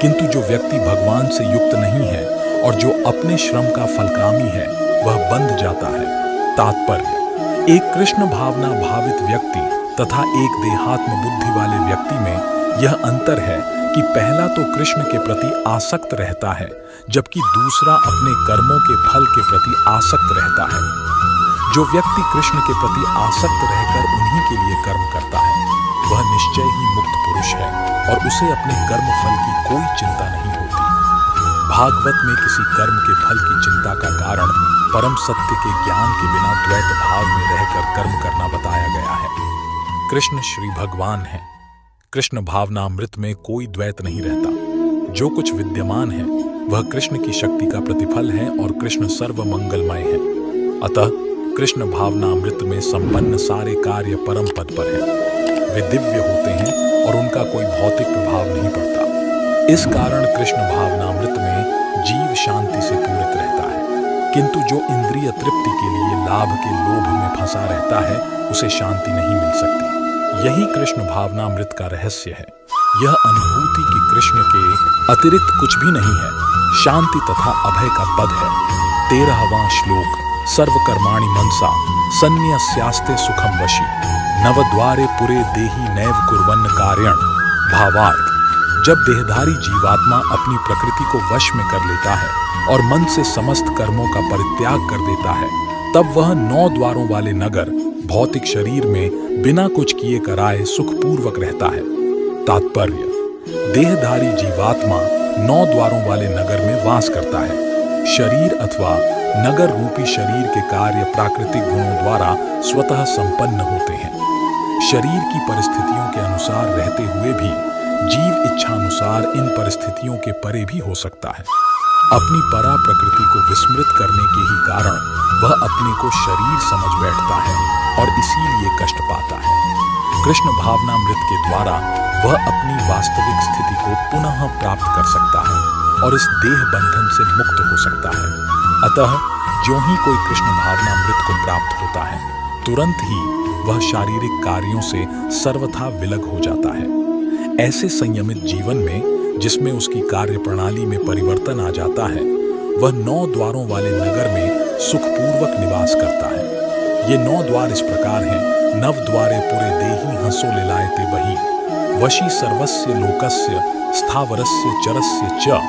किंतु जो व्यक्ति भगवान से युक्त नहीं है और जो अपने श्रम का फलकामी है वह बंध जाता है। तात्पर्य, एक कृष्ण भावना भावित व्यक्ति तथा एक देहात्म बुद्धि वाले व्यक्ति में यह अंतर है कि पहला तो कृष्ण के प्रति आसक्त रहता है जबकि दूसरा अपने कर्मों के फल के प्रति आसक्त रहता है। जो व्यक्ति कृष्ण के प्रति आसक्त रहकर उन्हीं के लिए कर्म करता है वह निश्चय ही मुक्त पुरुष है और उसे अपने कर्म फल की कोई चिंता नहीं होती। भागवत में किसी कर्म के फल की चिंता का कारण परम सत्य के ज्ञान के बिना द्वैत भाव में रहकर कर्म करना बताया गया है। कृष्ण श्री भगवान है। कृष्ण भावनामृत में कोई द्वैत नहीं रहता। जो कुछ विद्यमान है वह कृष्ण की शक्ति का प्रतिफल है और कृष्ण सर्व मंगलमय है। अतः कृष्ण भावनामृत में संपन्न सारे कार्य परम पद पर है। वे दिव्य होते हैं और उनका कोई भौतिक प्रभाव नहीं पड़ता। इस कारण कृष्ण भावनामृत में जीव शांति से पूरित रहता है, किंतु जो इंद्रिय तृप्ति के लिए लाभ के लोभ में फंसा रहता है उसे शांति नहीं मिल सकती। यही कृष्ण भावनामृत का रहस्य है। यह अनुभूति कि कृष्ण के अतिरिक्त कुछ भी नहीं है, शांति तथा अभय का पद है। 13वां श्लोक सर्वकर्माणि मनसा सन्न्यस्यास्ते सुखम वशी नवद्वारे पुरे देहि नैव कुर्वन्न कार्यं। भावार्थ, जब देहधारी जीवात्मा अपनी प्रकृति को वश में कर लेता है और मन से समस्त कर्मों का परित्याग कर देता है तब वह 9 द्वारों वाले नगर भौतिक शरीर में बिना कुछ किए कराए सुखपूर्वक रहता है। तात्पर्य, देहधारी जीवात्मा 9 द्वारों वाले नगर में वास करता है। शरीर अथवा नगर रूपी शरीर के कार्य प्राकृतिक गुणों द्वारा स्वतः संपन्न होते हैं। शरीर की परिस्थितियों के अनुसार रहते हुए भी जीव इच्छानुसार इन परिस्थितियों के परे भी हो सकता है। अपनी परा प्रकृति को विस्मृत करने के ही कारण वह अपने को शरीर समझ बैठता है और इसीलिए कष्ट पाता है। कृष्ण भावनामृत के द्वारा वह अपनी वास्तविक स्थिति को पुनः प्राप्त कर सकता है और इस देह बंधन से मुक्त हो सकता है। अतः ज्यों ही कोई कृष्ण भावनामृत को प्राप्त होता है, तुरंत ही वह शारीरिक कार्यों से सर्वथा विलग हो जाता है। ऐसे संयमित जीवन में, जिसमें उसकी कार्य प्रणाली में परिवर्तन आ जाता है, वह 9 द्वारों वाले नगर में सुखपूर्वक निवास करता है। ये 9 द्वार इस प्रकार हैं। नव द्वारे पुरे देहि हंसो लिलायते बही, वशी सर्वस्य लोकस्य स्थावरस्य चरस्य च।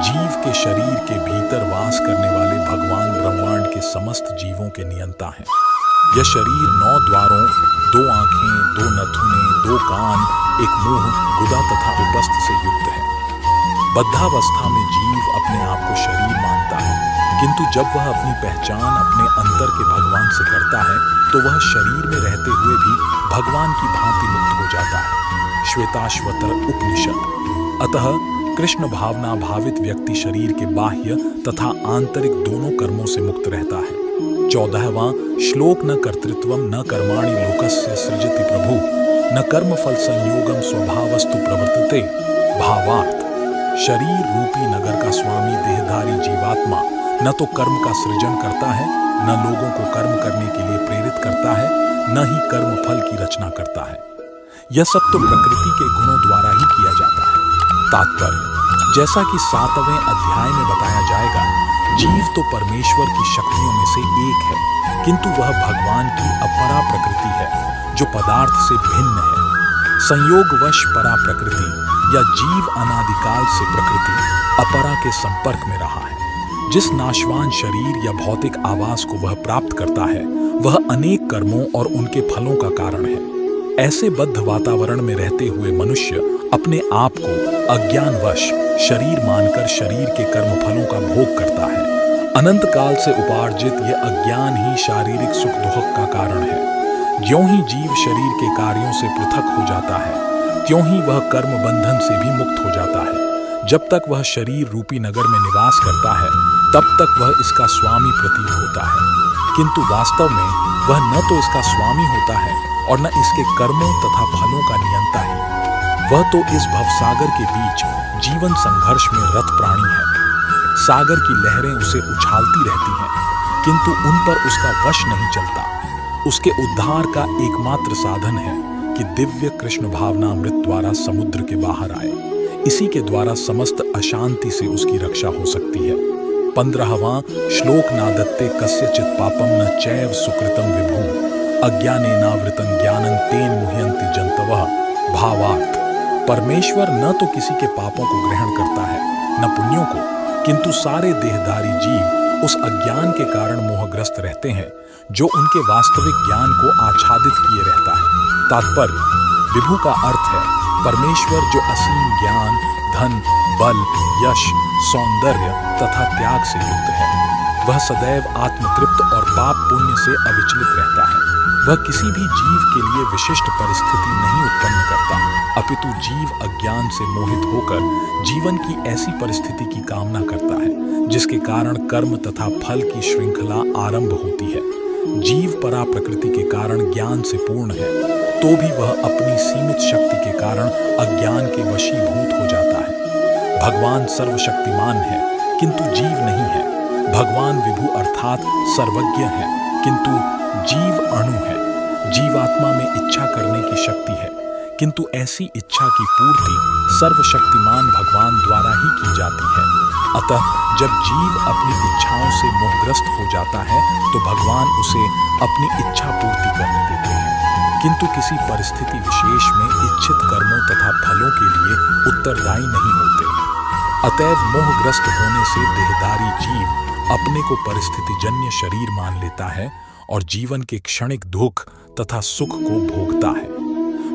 जीव के शरीर के भीतर वास करने वाले भगवान ब्रह्मांड के समस्त जीवों के नियंता हैं। यह शरीर 9 द्वारों, 2 आंखें, 2 नथुने, 2 कान, एक मुंह, गुदा तथा उपस्थ से युक्त है। बद्धावस्था में जीव अपने आप को शरीर मानता है, किंतु जब वह अपनी पहचान अपने अंतर के भगवान से करता है, तो वह शरीर में रहते हुए भी भगवान की भांति मुक्त हो जाता है। श्वेताश्वतर उपनिषद। अतः कृष्ण भावना भावित व्यक्ति शरीर के बाह्य तथा आंतरिक दोनों कर्मों से मुक्त रहता है। 14वां श्लोक। न कर्तृत्वम न कर्माणि लोकस्य सृजति प्रभु, न कर्मफल संयोगम स्वभावस्तु प्रवर्तते। भावार्थ, शरीर रूपी नगर का स्वामी देहधारी जीवात्मा न तो कर्म का सृजन करता है, न लोगों को कर्म करने के लिए प्रेरित करता है, न ही कर्म फल की रचना करता है। यह सब तो प्रकृति के गुणों द्वारा ही किया जाता है। तात्पर्य, जैसा कि 7वें अध्याय में बताया जाएगा, जीव तो परमेश्वर की शक्तियों में से एक है, किंतु वह भगवान की अपरा प्रकृति है, जो पदार्थ से भिन्न है। संयोगवश परा प्रकृति या जीव अनादिकाल से प्रकृति अपरा के संपर्क में रहा है। जिस नाशवान शरीर या भौतिक आवास को वह प्राप्त करता है, वह अनेक कर्मों और उनके फलों का कारण है। ऐसे बद्ध वातावरण में रहते हुए मनुष्य अपने आप को अज्ञानवश शरीर मानकर शरीर के कर्म फलों का भोग करता है। अनंत काल से उपार्जित यह अज्ञान ही शारीरिक सुख दुख का कारण है। ज्यों ही जीव शरीर के कार्यों से पृथक हो जाता है, त्यों ही वह कर्म बंधन से भी मुक्त हो जाता है। जब तक वह शरीर रूपी नगर में निवास करता है, तब तक वह इसका स्वामी प्रतीत होता है, किंतु वास्तव में वह न तो इसका स्वामी होता है और न इसके कर्मों तथा फलों का नियंता है। वह तो इस भवसागर के बीच जीवन संघर्ष में रत प्राणी है। सागर की लहरें उसे उछालती रहती हैं, किंतु उन पर उसका वश नहीं चलता। उसके उद्धार का एकमात्र साधन है कि दिव्य कृष्ण भावनामृत द्वारा समुद्र के बाहर आए। इसी के द्वारा समस्त अशांति से उसकी रक्षा हो सकती है। 15वां श्लोक। नादत्ते कस्यचित् पापम न चैव सुकृतं विभु, अज्ञानेनावृतं ज्ञानं तेन मुह्यन्ति जन्तवः। भावार्थ, परमेश्वर न तो किसी के पापों को ग्रहण करता है, न पुण्यों को, किंतु सारे देहधारी जीव उस अज्ञान के कारण मोहग्रस्त रहते हैं, जो उनके वास्तविक ज्ञान को आच्छादित किए रहता है। तात्पर्य, विभु का अर्थ है परमेश्वर, जो असीम ज्ञान, धन, बल, यश, सौंदर्य तथा त्याग से युक्त है। वह सदैव आत्मतृप्त और पाप पुण्य से अविचलित रहता है। वह किसी भी जीव के लिए विशिष्ट परिस्थिति नहीं उत्पन्न करता, अपितु जीव अज्ञान से मोहित होकर जीवन की ऐसी परिस्थिति की कामना करता है, जिसके कारण कर्म तथा फल की श्रृंखला आरंभ होती है। जीव परा प्रकृति के कारण ज्ञान से पूर्ण है, तो भी वह अपनी सीमित शक्ति के कारण अज्ञान के वशीभूत हो जाता है। भगवान सर्वशक्तिमान है, किंतु जीव नहीं है। भगवान विभु अर्थात सर्वज्ञ है, किंतु जीव अणु है। जीवात्मा में इच्छा करने की शक्ति है, किंतु ऐसी इच्छा की पूर्ति सर्वशक्तिमान भगवान द्वारा ही की जाती है। अतः जब जीव अपनी इच्छाओं से मोहग्रस्त हो जाता है, तो भगवान उसे अपनी इच्छा पूर्ति करने देते हैं, किंतु किसी परिस्थिति विशेष में इच्छित कर्मों तथा फलों के लिए उत्तरदायी नहीं होते। अतएव मोहग्रस्त होने से देहधारी जीव अपने को परिस्थितिजन्य शरीर मान लेता है और जीवन के क्षणिक दुख तथा सुख को भोगता है।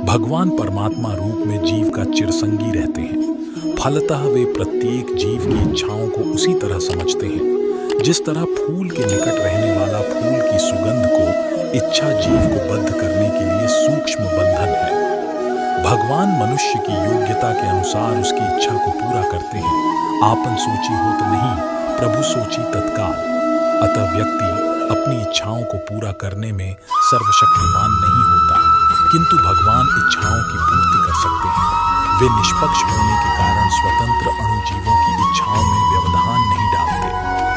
भगवान परमात्मा रूप में जीव का चिरसंगी रहते हैं। फलतः वे प्रत्येक जीव की इच्छाओं को उसी तरह समझते हैं, जिस तरह फूल के निकट रहने वाला फूल की सुगंध को इच्छा जीव को बद्ध करने के लिए सूक्ष्म बंधन है। भगवान मनुष्य की योग्यता के अनुसार उसकी इच्छा को पूरा करते हैं। आपन सोची होत नहीं, प्रभु सोची तत्काल। अतः व्यक्ति अपनी इच्छाओं को पूरा करने में सर्वशक्तिमान नहीं होता, किंतु भगवान इच्छाओं की पूर्ति कर सकते हैं। वे निष्पक्ष होने के कारण स्वतंत्र अणुजीवों की इच्छाओं में व्यवधान नहीं डालते,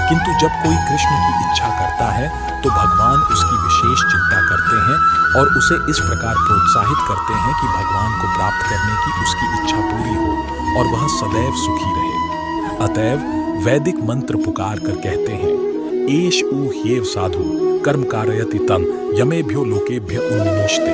किंतु जब कोई कृष्ण की इच्छा करता है तो भगवान उसकी विशेष चिंता करते हैं और उसे इस प्रकार प्रोत्साहित करते हैं कि भगवान को प्राप्त करने की उसकी इच्छा पूरी हो और वह सदैव सुखी रहे। अतएव वैदिक मंत्र पुकार कर कहते हैं, एष उ ह्येव साधु कर्म कारयति तं यमेभ्यो लोकेभ्य उन्निनीष्टे।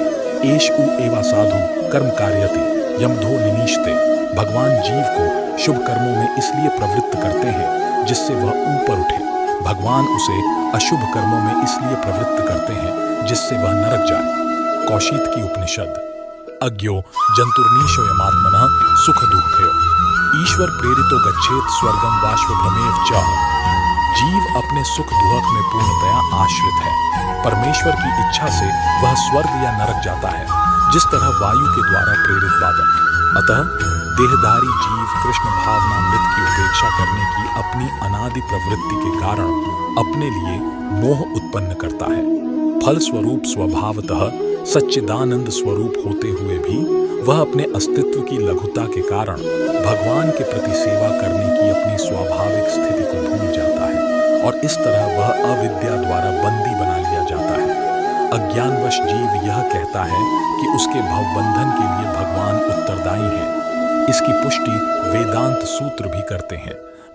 एष उ एवा साधु कर्म कारयति यमधो निनीष्टे। भगवान जीव को शुभ कर्मों में इसलिए प्रवृत्त करते हैं जिससे वह ऊपर उठे। भगवान उसे अशुभ कर्मों में इसलिए प्रवृत्त करते हैं जिससे वह नरक जाए। कौशीत की उपनिषद। अज्ञो जंतुर्नीशो यमात्मनः सुख दुःखयो ईश्वर प्रेरितो गच्छेत स्वर्गम वाश्वभ्रमेव च। जीव अपने सुख दुख में पूर्णतया आश्रित है। परमेश्वर की इच्छा से वह स्वर्ग या नरक जाता है, जिस तरह वायु के द्वारा प्रेरित बादल। अतः देहधारी जीव कृष्ण भावनामृत की उपेक्षा करने की अपनी अनादि प्रवृत्ति के कारण अपने लिए मोह उत्पन्न करता है। फल स्वरूप स्वभावतः सच्चिदानंद स्वरूप होते हुए भी वह अपने अस्तित्व की लघुता के कारण भगवान के प्रति सेवा करने की अपनी स्वाभाविक स्थिति को भूल जाता है और इस तरह वह अविद्या द्वारा बंदी बना लिया जाता है। अज्ञानवश जीव यह कहता है कि उसके भवबंधन के लिए भगवान उत्तरदायी है। इसकी पुष्टि वेदांत सूत्र भी करते हैं।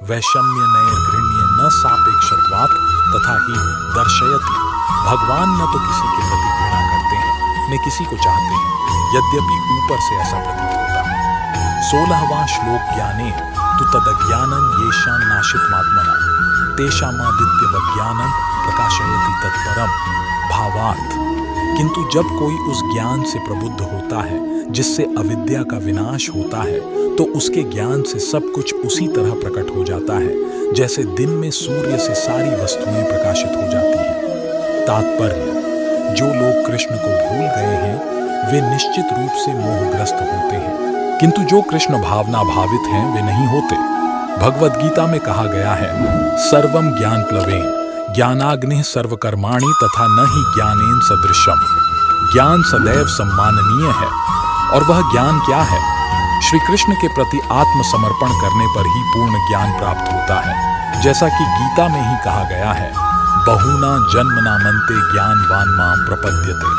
वैषम्य नैर्घृण्य न सापेक्षत्वात् तथा ही दर्शयति। भगवान न तो किसी के प्रति घृणा करते हैं न किसी को चाहते हैं, यद्यपि ऊपर से ऐसा प्रतीत होता है। 16वां श्लोक ज्ञाने तु तदज्ञानं येषां नाशितमात्मना तेषामादित्यवज्ञानं प्रकाशयति तत्परम। भावार्थ। किंतु जब कोई उस ज्ञान से प्रबुद्ध होता है जिससे अविद्या का विनाश होता है तो उसके ज्ञान से सब कुछ उसी तरह प्रकट हो जाता है जैसे दिन में सूर्य से सारी वस्तुएं प्रकाशित हो जाती हैं। तात्पर्य, जो लोग कृष्ण को भूल गए हैं वे निश्चित रूप से मोहग्रस्त होते हैं, किंतु जो कृष्ण भावना भावित हैं वे नहीं होते। भगवद गीता में कहा गया है, सर्वम ज्ञान प्लवेन ज्ञानाग्निः सर्वकर्माणि तथा न ही ज्ञानेन सदृशम। ज्ञान सदैव सम्माननीय है। और वह ज्ञान क्या है? श्री कृष्ण के प्रति आत्मसमर्पण करने पर ही पूर्ण ज्ञान प्राप्त होता है। जैसा कि गीता में ही कहा गया है, बहुना जन्मनामन्ते ज्ञानवान माम प्रपद्यते।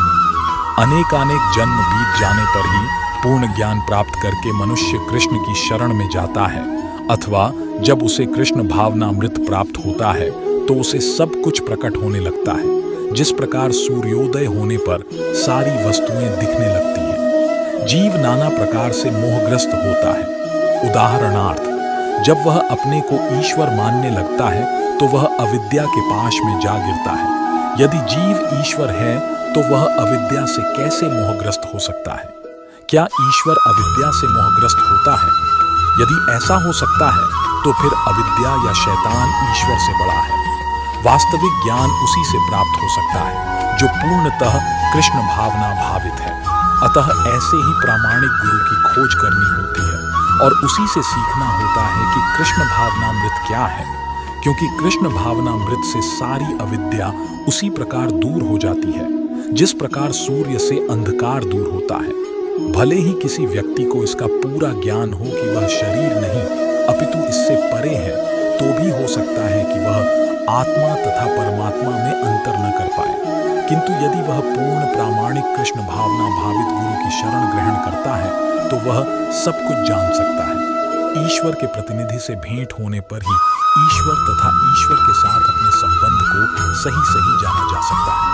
अनेकानेक जन्म बीत जाने पर ही पूर्ण ज्ञान प्राप्त करके मनुष्य कृष्ण की शरण में जाता है, अथवा जब उसे कृष्ण भावनामृत प्राप्त होता है तो उसे सब कुछ प्रकट होने लगता है। जिस प्रकार सूर्योदय होने पर सारी वस्तुएं दिखने लगती हैं। जीव नाना प्रकार से मोहग्रस्त होता है। उदाहरणार्थ, जब वह अपने को ईश्वर मानने लगता है तो वह अविद्या के पाश में जा गिरता है। यदि जीव ईश्वर है तो वह अविद्या से कैसे मोहग्रस्त हो सकता है? क्या ईश्वर अविद्या से मोहग्रस्त होता है? यदि ऐसा हो सकता है तो फिर अविद्या या शैतान ईश्वर से बड़ा है। वास्तविक ज्ञान उसी से प्राप्त हो सकता है जो पूर्णतः कृष्ण भावना भावित है। अतः ऐसे ही प्रामाणिक गुरु की खोज करनी होती है और उसी से सीखना होता है कि कृष्ण भावनामृत क्या है, क्योंकि कृष्ण भावनामृत से सारी अविद्या उसी प्रकार दूर हो जाती है जिस प्रकार सूर्य से अंधकार दूर होता है। भले ही किसी व्यक्ति को इसका पूरा ज्ञान हो कि वह शरीर नहीं अपितु इससे परे है, तो भी हो सकता है कि वह आत्मा तथा परमात्मा में अंतर न कर पाए। किंतु यदि वह पूर्ण प्रामाणिक कृष्ण भावना भावित गुरु की शरण ग्रहण करता है तो वह सब कुछ जान सकता है। ईश्वर के प्रतिनिधि से भेंट होने पर ही ईश्वर तथा ईश्वर के साथ अपने संबंध को सही सही जाना जा सकता है।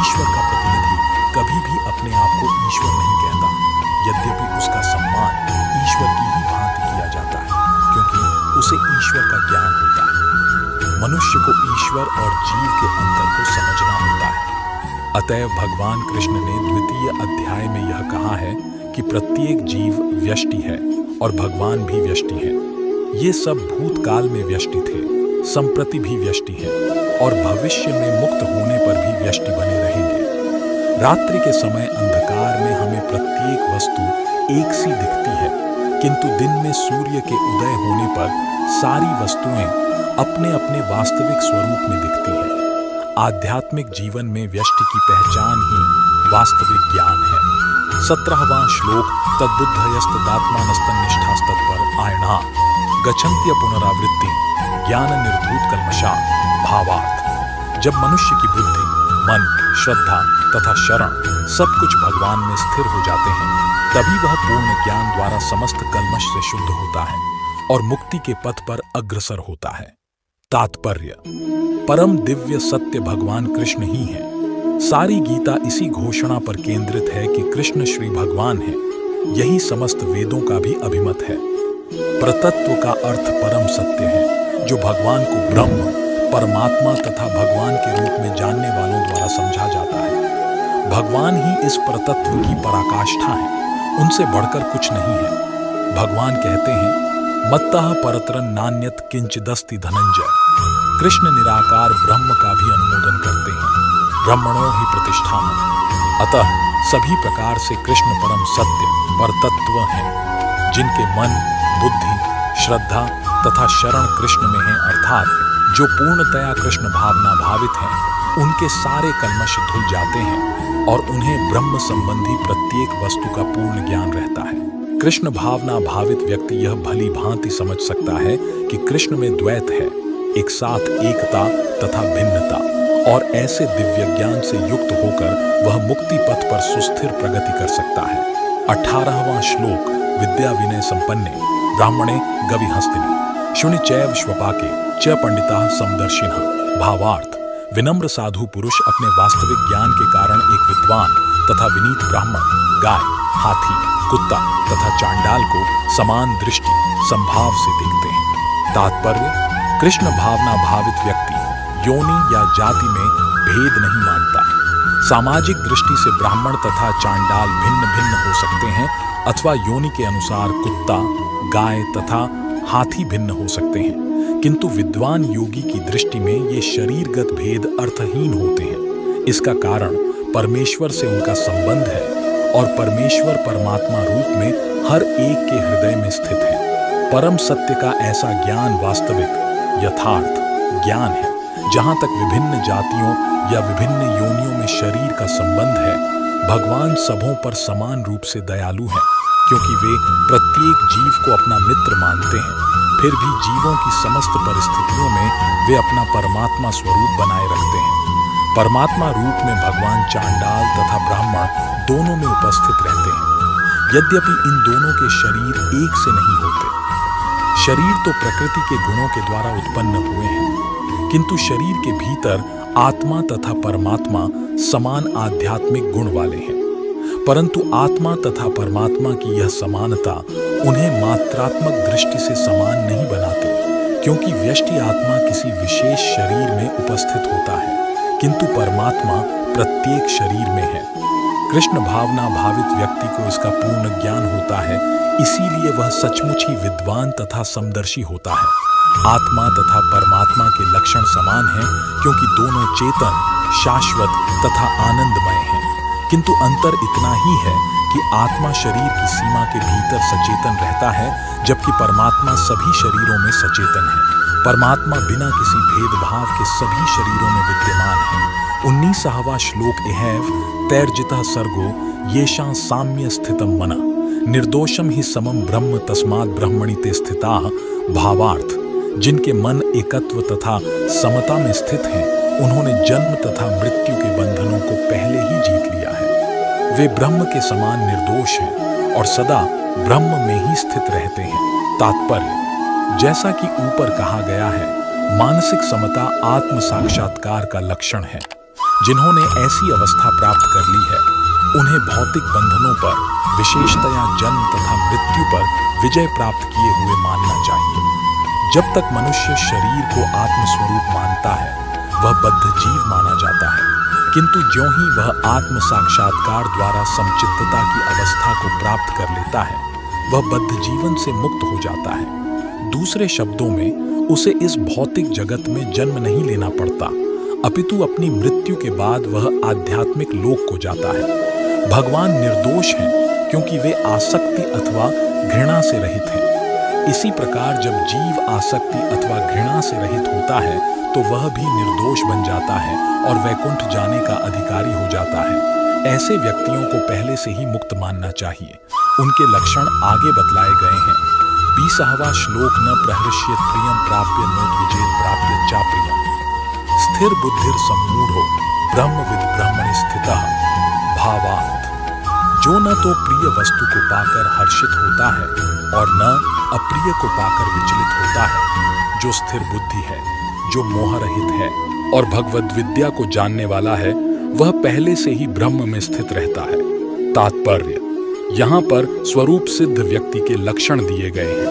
ईश्वर का प्रतिनिधि कभी भी अपने आप को ईश्वर नहीं कहता, यद्यपि उसका सम्मान ईश्वर की ही भांति किया जाता है, क्योंकि उसे ईश्वर का ज्ञान होता है। मनुष्य को ईश्वर और जीव के अंतर को समझना होता है। अतएव भगवान कृष्ण ने द्वितीय अध्याय में यह कहा है कि प्रत्येक जीव व्यष्टि है और भगवान भी व्यष्टि है। ये सब भूतकाल में व्यष्टि थे, संप्रति भी व्यष्टि है और भविष्य में मुक्त होने पर भी व्यष्टि बने रहेंगे। रात्रि के समय अंधकार में हमें प्रत्येक वस्तु एक सी दिखती है, किंतु दिन में सूर्य के उदय होने पर सारी वस्तुएं अपने अपने वास्तविक स्वरूप में दिखती है। आध्यात्मिक जीवन में व्यष्टि की पहचान ही वास्तविक ज्ञान है। 17वां श्लोक तद्बुद्धयस्तदात्मानस्तन्निष्ठास्तत्पर आयणा गच्छन्त्य पुनरावृत्ति ज्ञान निर्धूत कल्मषा। भावार्थ, जब मनुष्य की बुद्धि, मन, श्रद्धा तथा शरण सब कुछ भगवान में स्थिर हो जाते हैं, तभी वह पूर्ण ज्ञान द्वारा समस्त कल्मष से शुद्ध होता है और मुक्ति के पथ पर अग्रसर होता है। तात्पर्य, परम दिव्य सत्य भगवान कृष्ण ही है। सारी गीता इसी घोषणा पर केंद्रित है कि कृष्ण श्री भगवान है। यही समस्त वेदों का भी अभिमत है। प्रतत्व का अर्थ परम सत्य है, जो भगवान को ब्रह्म, परमात्मा तथा भगवान के रूप में जानने वालों द्वारा समझा जाता है। भगवान ही इस प्रतत्व की पराकाष्ठा है, उनसे बढ़कर कुछ नहीं है। भगवान कहते हैं, मत्तः परतरं नान्यत् किंचिदस्ति धनंजय। कृष्ण निराकार ब्रह्म का भी अनुमोदन करते हैं। ब्रह्मणो ही प्रतिष्ठानम्। अतः सभी प्रकार से कृष्ण परम सत्य परतत्व हैं, जिनके मन, बुद्धि, श्रद्धा तथा शरण कृष्ण में है, अर्थात जो पूर्णतया कृष्ण भावना भावित हैं, उनके सारे कल्मष धुल जाते हैं और उन्हें ब्रह्म संबंधी प्रत्येक वस्तु का पूर्ण ज्ञान रहता है। कृष्ण भावना भावित व्यक्ति यह भली भांति समझ सकता है कि कृष्ण में द्वैत है, एक साथ एकता तथा भिन्नता, और ऐसे दिव्य ज्ञान से युक्त होकर वह मुक्ति पथ पर सुस्थिर प्रगति कर सकता है। 18वां श्लोक विद्या विनय संपन्ने ब्राह्मणे गविहस्तिनि शुनि चैव श्वपाके च पंडिताः समदर्शिनः। भावार्थ, विनम्र साधु पुरुष अपने वास्तविक ज्ञान के कारण एक विद्वान तथा विनीत ब्राह्मण, गाय, हाथी, कुत्ता तथा चांडाल को समान दृष्टि संभाव से देखते हैं। तात्पर्य, कृष्ण भावना भावित व्यक्ति योनि या जाति में भेद नहीं मानता। सामाजिक दृष्टि से ब्राह्मण तथा चांडाल भिन्न भिन्न हो सकते हैं, अथवा योनि के अनुसार कुत्ता, गाय तथा हाथी भिन्न हो सकते हैं, किंतु विद्वान योगी की दृष्टि में ये शरीरगत भेद अर्थहीन होते हैं। इसका कारण परमेश्वर से उनका संबंध है, और परमेश्वर परमात्मा रूप में हर एक के हृदय में स्थित है। परम सत्य का ऐसा ज्ञान वास्तविक यथार्थ ज्ञान है। जहां तक विभिन्न जातियों या विभिन्न योनियों में शरीर का संबंध है, भगवान सबों पर समान रूप से दयालु हैं, क्योंकि वे प्रत्येक जीव को अपना मित्र मानते हैं। फिर भी जीवों की समस्त परिस्थितियों में वे अपना परमात्मा स्वरूप बनाए रखते हैं। परमात्मा रूप में भगवान चांडाल तथा ब्राह्मण दोनों में उपस्थित रहते हैं। यद्यपि इन दोनों के शरीर एक से नहीं होते। शरीर तो प्रकृति के गुणों के द्वारा उत्पन्न हुए हैं, किंतु शरीर के भीतर आत्मा तथा परमात्मा समान आध्यात्मिक गुण वाले हैं। परंतु आत्मा तथा परमात्मा की यह समानता उन्हें मात्रात्मक दृष्टि से समान नहीं बनाती, क्योंकि व्यष्टि आत्मा किसी विशेष शरीर में उपस्थित होता है, किंतु परमात्मा प्रत्येक शरीर में है। कृष्ण भावना भावित व्यक्ति को इसका पूर्ण ज्ञान होता है, इसीलिए वह सचमुच ही विद्वान तथा समदर्शी होता है। आत्मा तथा परमात्मा के लक्षण समान हैं, क्योंकि दोनों चेतन, शाश्वत तथा आनंदमय हैं, किंतु अंतर इतना ही है कि आत्मा शरीर की सीमा के भीतर सचेतन रहता है, जबकि परमात्मा सभी शरीरों में सचेतन है। परमात्मा बिना किसी भेदभाव के सभी शरीरों में विद्यमान है। 19वां श्लोक एहैव तैर्जितः सर्गो येषां साम्य स्थितं मनः निर्दोषम ही समम ब्रह्म तस्मात् ब्रह्मणि ते स्थिताः। भावार्थ, जिनके मन एकत्व तथा समता में स्थित हैं, उन्होंने जन्म तथा मृत्यु के बंधनों को पहले ही जीत लिया है। वे ब्रह्म के समान निर्दोष हैं और सदा ब्रह्म में ही स्थित रहते हैं। तात्पर्य, जैसा कि ऊपर कहा गया है, मानसिक समता आत्म साक्षात्कार का लक्षण है। जिन्होंने ऐसी अवस्था प्राप्त कर ली है, उन्हें भौतिक बंधनों पर, विशेषतया जन्म तथा मृत्यु पर विजय प्राप्त किए हुए मानना चाहिए। जब तक मनुष्य शरीर को आत्मस्वरूप मानता है, वह बद्ध जीव माना जाता है, किंतु ज्यों ही वह आत्म साक्षात्कार द्वारा समचित्तता की अवस्था को प्राप्त कर लेता है, वह बद्ध जीवन से मुक्त हो जाता है। दूसरे शब्दों में, उसे इस भौतिक जगत में जन्म नहीं लेना पड़ता। अपितु अपनी मृत्यु के बाद वह आध्यात्मिक लोक को जाता है। भगवान निर्दोष हैं क्योंकि वे आसक्ति अथवा घृणा से रहित हैं। इसी प्रकार जब जीव आसक्ति अथवा घृणा से रहित होता है तो वह भी निर्दोष बन जाता है और वैकुंठ जाने का अधिकारी हो जाता है। ऐसे व्यक्तियों को पहले से ही मुक्त मानना चाहिए। उनके लक्षण आगे बतलाए गए हैं। 20वां श्लोक न प्रहृष्येत प्रियं प्राप्य नोद्विजेत प्राप्य चाप्रियम्। स्थिर बुद्धिर सम्मूढ़ो ब्रह्मविद् ब्रह्मणि स्थितः। भावार्थ, जो न तो प्रिय वस्तु को पाकर हर्षित होता है और न अप्रिय को पाकर विचलित होता है, जो स्थिर बुद्धि है, जो मोह रहित है और भगवद विद्या को जानने वाला है, वह पहले से ही ब्रह्म में स्थित रहता है। तात्पर्य, यहाँ पर स्वरूप सिद्ध व्यक्ति के लक्षण दिए गए हैं।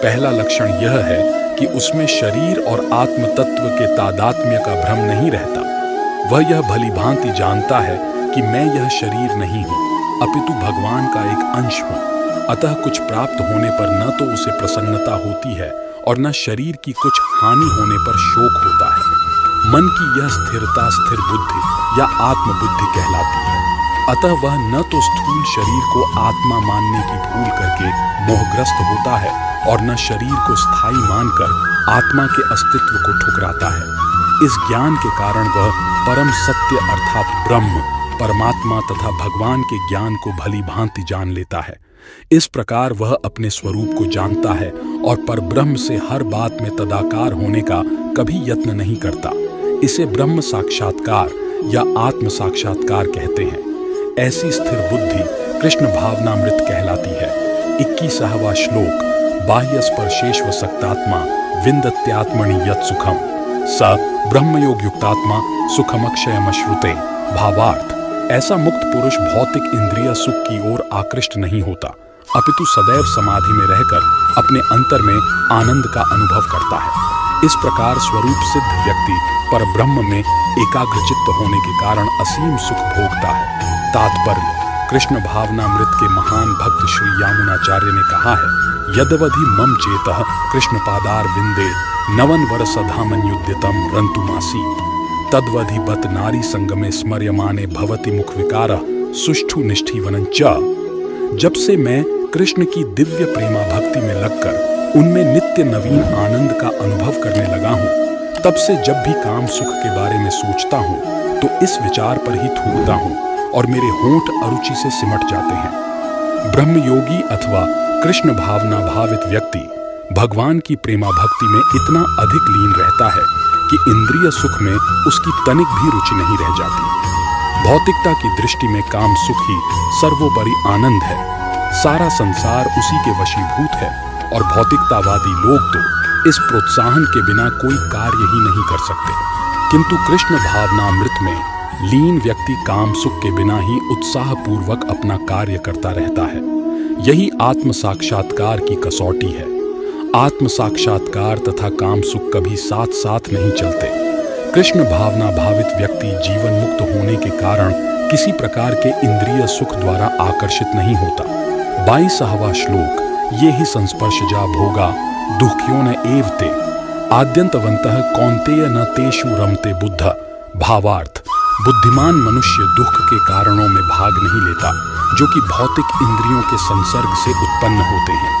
पहला लक्षण यह है कि उसमें शरीर और आत्म तत्व के तादात्म्य का भ्रम नहीं रहता। वह यह भली भांति जानता है कि मैं यह शरीर नहीं हूँ, अपितु भगवान का एक अंश हूँ। अतः कुछ प्राप्त होने पर न तो उसे प्रसन्नता होती है और न शरीर की कुछ हानि होने पर शोक होता है। मन की यह स्थिरता स्थिर बुद्धि या आत्मबुद्धि कहलाती है। अतः वह न तो स्थूल शरीर को आत्मा मानने की भूल करके मोहग्रस्त होता है और न शरीर को स्थायी मानकर आत्मा के अस्तित्व को ठुकराता है। इस ज्ञान के कारण वह परम सत्य अर्थात ब्रह्म, परमात्मा तथा भगवान के ज्ञान को भली भांति जान लेता है। इस प्रकार वह अपने स्वरूप को जानता है और परब्रह्म से हर बात में तदाकार होने का कभी यत्न नहीं करता। इसे ब्रह्म साक्षात्कार या आत्म साक्षात्कार कहते हैं। ऐसी स्थिर बुद्धि कृष्ण भावनामृत कहलाती है। 21वां श्लोक, बाह्य स्पर्शेष्व सक्तात्मा विन्दत्यात्मनि यत् सुखम स ब्रह्मयोग युक्तात्मा सुखमक्षयमश्नुते। भावार्थ, ऐसा मुक्त पुरुष भौतिक इंद्रिय सुख की ओर आकृष्ट नहीं होता, अपितु सदैव समाधि में रहकर अपने अंतर में आनंद का अनुभव करता है। इस प्रकार स्वरूप सिद्ध व्यक्ति परब्रह्म में एकाग्रचित्त होने के कारण असीम सुख भोगता है। तात्पर्य, कृष्ण भावनामृत के महान भक्त श्री यामुनाचार्य ने कहा है, यदवधि मम चेतः कृष्ण पादार विंदे नवन वरसधामन्युद्यतम रंतुमासीत तद्वधि बत नारी संगमे स्मर्यमाने भवति मुख विकारः सुष्ठु निष्ठीवनं च। जब से मैं कृष्ण की दिव्य प्रेमा भक्ति में लगकर उनमें नित्य नवीन आनंद का अनुभव करने लगा हूँ, तब से जब भी काम सुख के बारे में सोचता हूँ तो इस विचार पर ही थूकता हूँ और मेरे होंठ अरुचि से सिमट जाते हैं। ब्रह्मयोगी अथवा कृष्ण भावना भावित व्यक्ति भगवान की प्रेमा भक्ति में इतना अधिक लीन रहता है कि इंद्रिय सुख में उसकी तनिक भी रुचि नहीं रह जाती। भौतिकता की दृष्टि में काम सुख ही सर्वोपरि आनंद है। सारा संसार उसी के वशीभूत है और भौतिकतावादी लोग तो इस प्रोत्साहन के बिना कोई कार्य ही नहीं कर सकते। किंतु कृष्ण भावनामृत में लीन व्यक्ति काम सुख के बिना ही उत्साहपूर्वक अपना कार्य करता रहता है। यही आत्म साक्षात्कार की कसौटी है। आत्म साक्षात्कार तथा काम सुख कभी साथ साथ नहीं चलते। कृष्ण भावना भावित व्यक्ति जीवन मुक्त होने के कारण किसी प्रकार के इंद्रिय सुख द्वारा आकर्षित नहीं होता। 22वां श्लोक, ये ही संस्पर्शजा भोगा दुःख्यो न एवते आद्यंतवन्तः कौन्तेय न तेषु रमते बुद्ध। भावार्थ, बुद्धिमान मनुष्य दुख के कारणों में भाग नहीं लेता जो कि भौतिक इंद्रियों के संसर्ग से उत्पन्न होते हैं।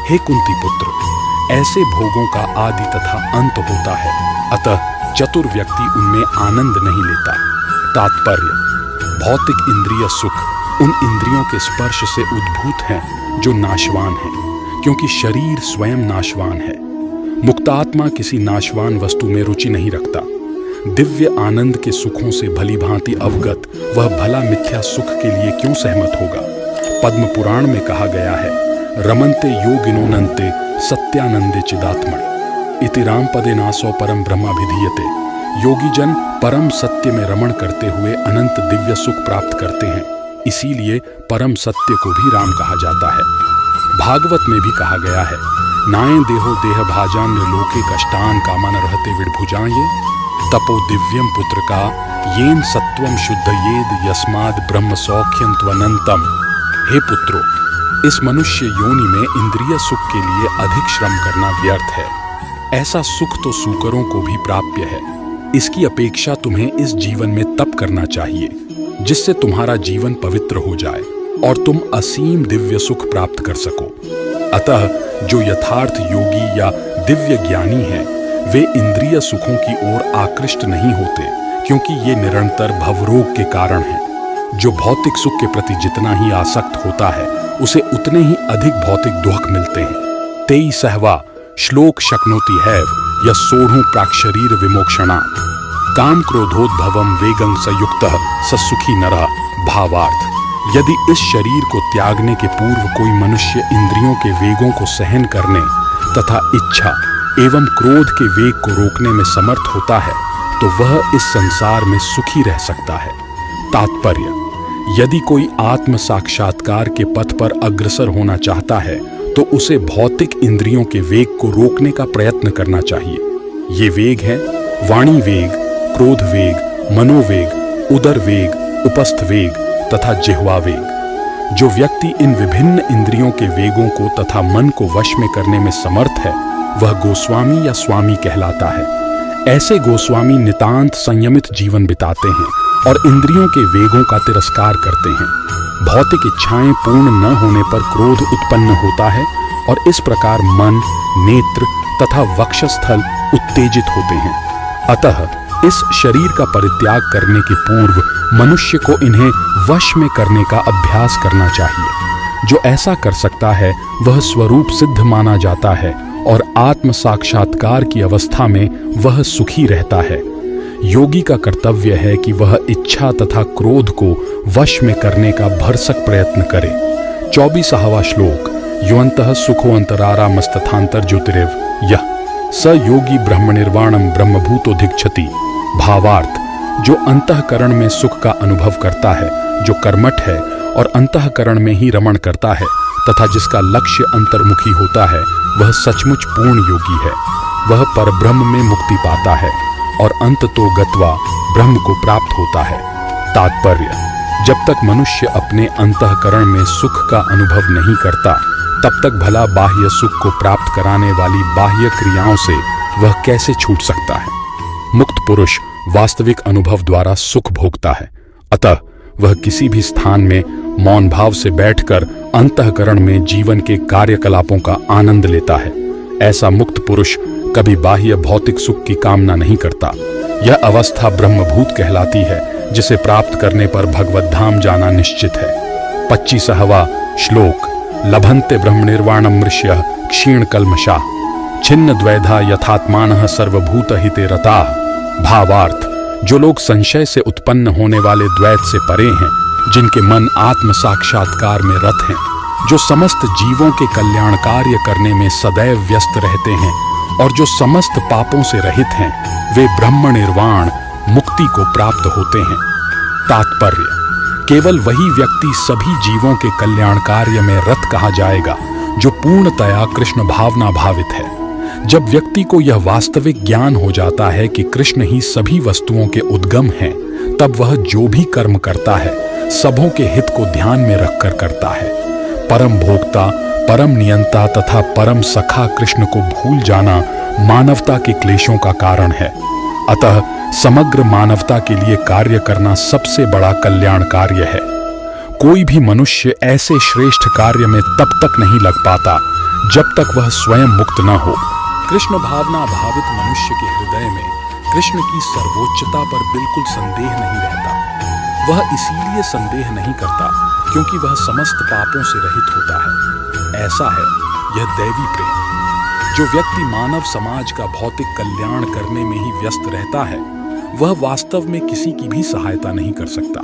हे कुंती पुत्र, ऐसे भोगों का आदि तथा अंत होता है, अतः चतुर व्यक्ति उनमें आनंद नहीं लेता। तात्पर्य, भौतिक इंद्रिय सुख उन इंद्रियों के स्पर्श से उद्भूत हैं जो नाशवान हैं, क्योंकि शरीर स्वयं नाशवान है। मुक्तात्मा किसी नाशवान वस्तु में रुचि नहीं रखता। दिव्य आनंद के सुखों से भली भांति अवगत वह भला मिथ्या सुख के लिए क्यों सहमत होगा। पद्म पुराण में कहा गया है, रमन्ते योगिनोनन्ते सत्यानंदे चिदात्मनि इति राम पदे नासो परम ब्रह्माभिधीयते। योगी जन परम सत्य में रमण करते हुए अनंत दिव्य सुख प्राप्त करते हैं, इसीलिए परम सत्य को भी राम कहा जाता है। भागवत में भी कहा गया है, नाये देहो देह भाजान लोके कष्टान कामन रहते विडभुजाये तपो दिव्यम पुत्र का येन सत्वम शुद्ध येद यस्माद ब्रह्म सौख्यं त्वनंतम। हे पुत्रो, इस मनुष्य योनि में इंद्रिय सुख के लिए अधिक श्रम करना व्यर्थ है। ऐसा सुख तो सूकरों को भी प्राप्य है। इसकी अपेक्षा तुम्हें इस जीवन में तप करना चाहिए जिससे तुम्हारा जीवन पवित्र हो जाए और तुम असीम दिव्य सुख प्राप्त कर सको। अतः जो यथार्थ योगी या दिव्य ज्ञानी है वे इंद्रिय सुखों की ओर आकृष्ट नहीं होते, क्योंकि ये निरंतर भवरोग के कारण हैं। जो भौतिक सुख के प्रति जितना ही आसक्त होता है उसे उतने ही अधिक भौतिक दुख मिलते हैं। 23वां श्लोक शक्नोति हैव या सोढ़ू प्राक्शरीर विमोक्षणात् काम क्रोधोद्भवम वेगं संयुक्तः स सुखी नरः। भावार्थ, यदि इस शरीर को त्यागने के पूर्व कोई मनुष्य इंद्रियों के वेगों को सहन करने तथा इच्छा एवं क्रोध के वेग को रोकने में समर्थ होता है तो वह इस संसार में सुखी रह सकता है। तात्पर्य, यदि कोई आत्म साक्षात्कार के पथ पर अग्रसर होना चाहता है तो उसे भौतिक इंद्रियों के वेग को रोकने का प्रयत्न करना चाहिए। ये वेग हैं वाणी वेग, क्रोध वेग, मनोवेग, उदर वेग, उपस्थ वेग तथा जिह्वा वेग। जो व्यक्ति इन विभिन्न इंद्रियों के वेगों को तथा मन को वश में करने में समर्थ है वह गोस्वामी या स्वामी कहलाता है। ऐसे गोस्वामी नितांत संयमित जीवन बिताते हैं और इंद्रियों के वेगों का तिरस्कार करते हैं। भौतिक इच्छाएं पूर्ण न होने पर क्रोध उत्पन्न होता है और इस प्रकार मन, नेत्र तथा वक्षस्थल उत्तेजित होते हैं। अतः इस शरीर का परित्याग करने के पूर्व मनुष्य को इन्हें वश में करने का अभ्यास करना चाहिए। जो ऐसा कर सकता है वह स्वरूप सिद्ध माना जाता है और आत्म साक्षात्कार की अवस्था में वह सुखी रहता है। योगी का कर्तव्य है कि वह इच्छा तथा क्रोध को वश में करने का भरसक प्रयत्न करे। 24वां श्लोक युवन्तः सुखो अंतरारामस्तथांतर ज्योतिरिव यः स योगी ब्रह्म निर्वाणम ब्रह्मभूतोधिगच्छति। भावार्थ, जो अंतःकरण में सुख का अनुभव करता है, जो कर्मठ है और अंतःकरण में ही रमण करता है तथा जिसका लक्ष्य अंतर्मुखी होता है वह सचमुच पूर्ण योगी है। वह परब्रह्म में मुक्ति पाता है और अंततो गत्वा ब्रह्म को प्राप्त होता है। तात्पर्य, जब तक मनुष्य अपने अंतःकरण में सुख का अनुभव नहीं करता तब तक भला बाह्य सुख को प्राप्त कराने वाली बाह्य क्रियाओं से वह कैसे छूट सकता है। मुक्त पुरुष वास्तविक अनुभव द्वारा सुख भोगता है, अतः वह किसी भी स्थान में मौन भाव से बैठकर अंतःकरण में जीवन के कार्यकलापों का आनंद लेता है। ऐसा मुक्त पुरुष कभी बाह्य भौतिक सुख की कामना नहीं करता। यह अवस्था ब्रह्मभूत कहलाती है, जिसे प्राप्त करने पर भगवत धाम जाना निश्चित है। 25वां श्लोक लभन्ते ब्रह्म निर्वाणम मृष्यः क्षीण कल्मषाः छिन्न द्वैधा यथात्मानः सर्वभूत हिते रताः। भावार्थ, जो लोग संशय से उत्पन्न होने वाले द्वैत से परे हैं, जिनके मन आत्म साक्षात्कार में रत हैं, जो समस्त जीवों के कल्याण कार्य करने में सदैव व्यस्त रहते हैं और जो समस्त पापों से रहित हैं, वे ब्रह्म निर्वाण मुक्ति को प्राप्त होते हैं। तात्पर्य, केवल वही व्यक्ति सभी जीवों के कल्याण कार्य में रत कहा जाएगा जो पूर्णतया कृष्ण भावना भावित है। जब व्यक्ति को यह वास्तविक ज्ञान हो जाता है कि कृष्ण ही सभी वस्तुओं के उद्गम हैं, तब वह जो भी कर्म करता है सबों के हित को ध्यान में रखकर करता है। परम भोक्ता, परम नियंता तथा परम सखा कृष्ण को भूल जाना मानवता के क्लेशों का कारण है। अतः समग्र मानवता के लिए कार्य करना सबसे बड़ा कल्याण कार्य है। कोई भी मनुष्य ऐसे श्रेष्ठ कार्य में तब तक नहीं लग पाता जब तक वह स्वयं मुक्त न हो। कृष्ण भावना भावित मनुष्य के हृदय में कृष्ण की सर्वोच्चता पर बिल्कुल संदेह नहीं रहता। वह इसीलिए संदेह नहीं करता क्योंकि वह समस्त पापों से रहित होता है। ऐसा है यह दैवी प्रेम। जो व्यक्ति मानव समाज का भौतिक कल्याण करने में ही व्यस्त रहता है वह वास्तव में किसी की भी सहायता नहीं कर सकता।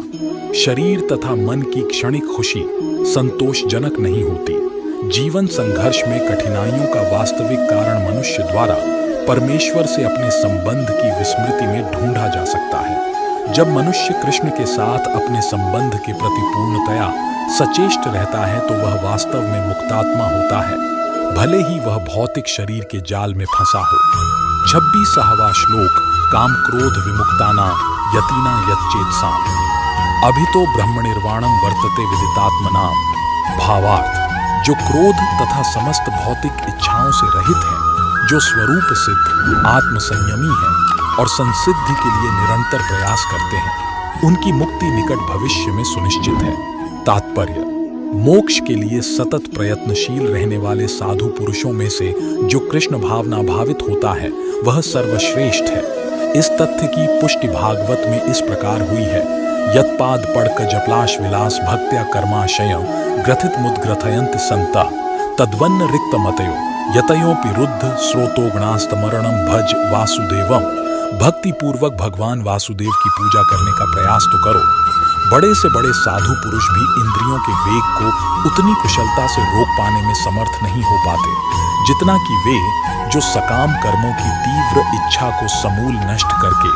शरीर तथा मन की क्षणिक खुशी संतोषजनक नहीं होती। जीवन संघर्ष में कठिनाइयों का वास्तविक कारण मनुष्य द्वारा परमेश्वर से अपने संबंध की विस्मृति में ढूंढा जा सकता है। जब मनुष्य कृष्ण के साथ अपने संबंध के प्रति पूर्णतया सचेष्ट रहता है तो वह वास्तव में मुक्तात्मा होता है, भले ही वह भौतिक शरीर के जाल में फंसा हो। 26वां श्लोक काम क्रोध विमुक्ताना यतीना यच्चेतसाम अभितो ब्रह्म निर्वाणम वर्तते विदितात्मनाम। भावार्थ, जो क्रोध तथा समस्त भौतिक इच्छाओं से रहित हैं, जो स्वरूप सिद्ध आत्म संयमी है, और संसिद्धि के लिए निरंतर प्रयास करते हैं, उनकी मुक्ति निकट भविष्य में सुनिश्चित है। तात्पर्य: मोक्ष के लिए सतत प्रयत्नशील रहने वाले साधु पुरुषों में से जो कृष्ण भावना भावित होता है वह सर्वश्रेष्ठ है। इस तथ्य की पुष्टि भागवत में इस प्रकार हुई है: यत्पाद पढ़क जपलाश विलास भक्त्या कर्माशयम ग्रथित मुद्ग्रथयन्त संता तद्वन्न रिक्त मतयो यतयोपि रुद्ध स्रोतोगणास्तमरणम भज वासुदेवम। भक्ति पूर्वक भगवान वासुदेव की पूजा करने का प्रयास तो करो। बड़े से बड़े साधु पुरुष भी इंद्रियों के वेग को उतनी कुशलता से रोक पाने में समर्थ नहीं हो पाते जितना कि वे जो सकाम कर्मों की तीव्र इच्छा को समूल नष्ट करके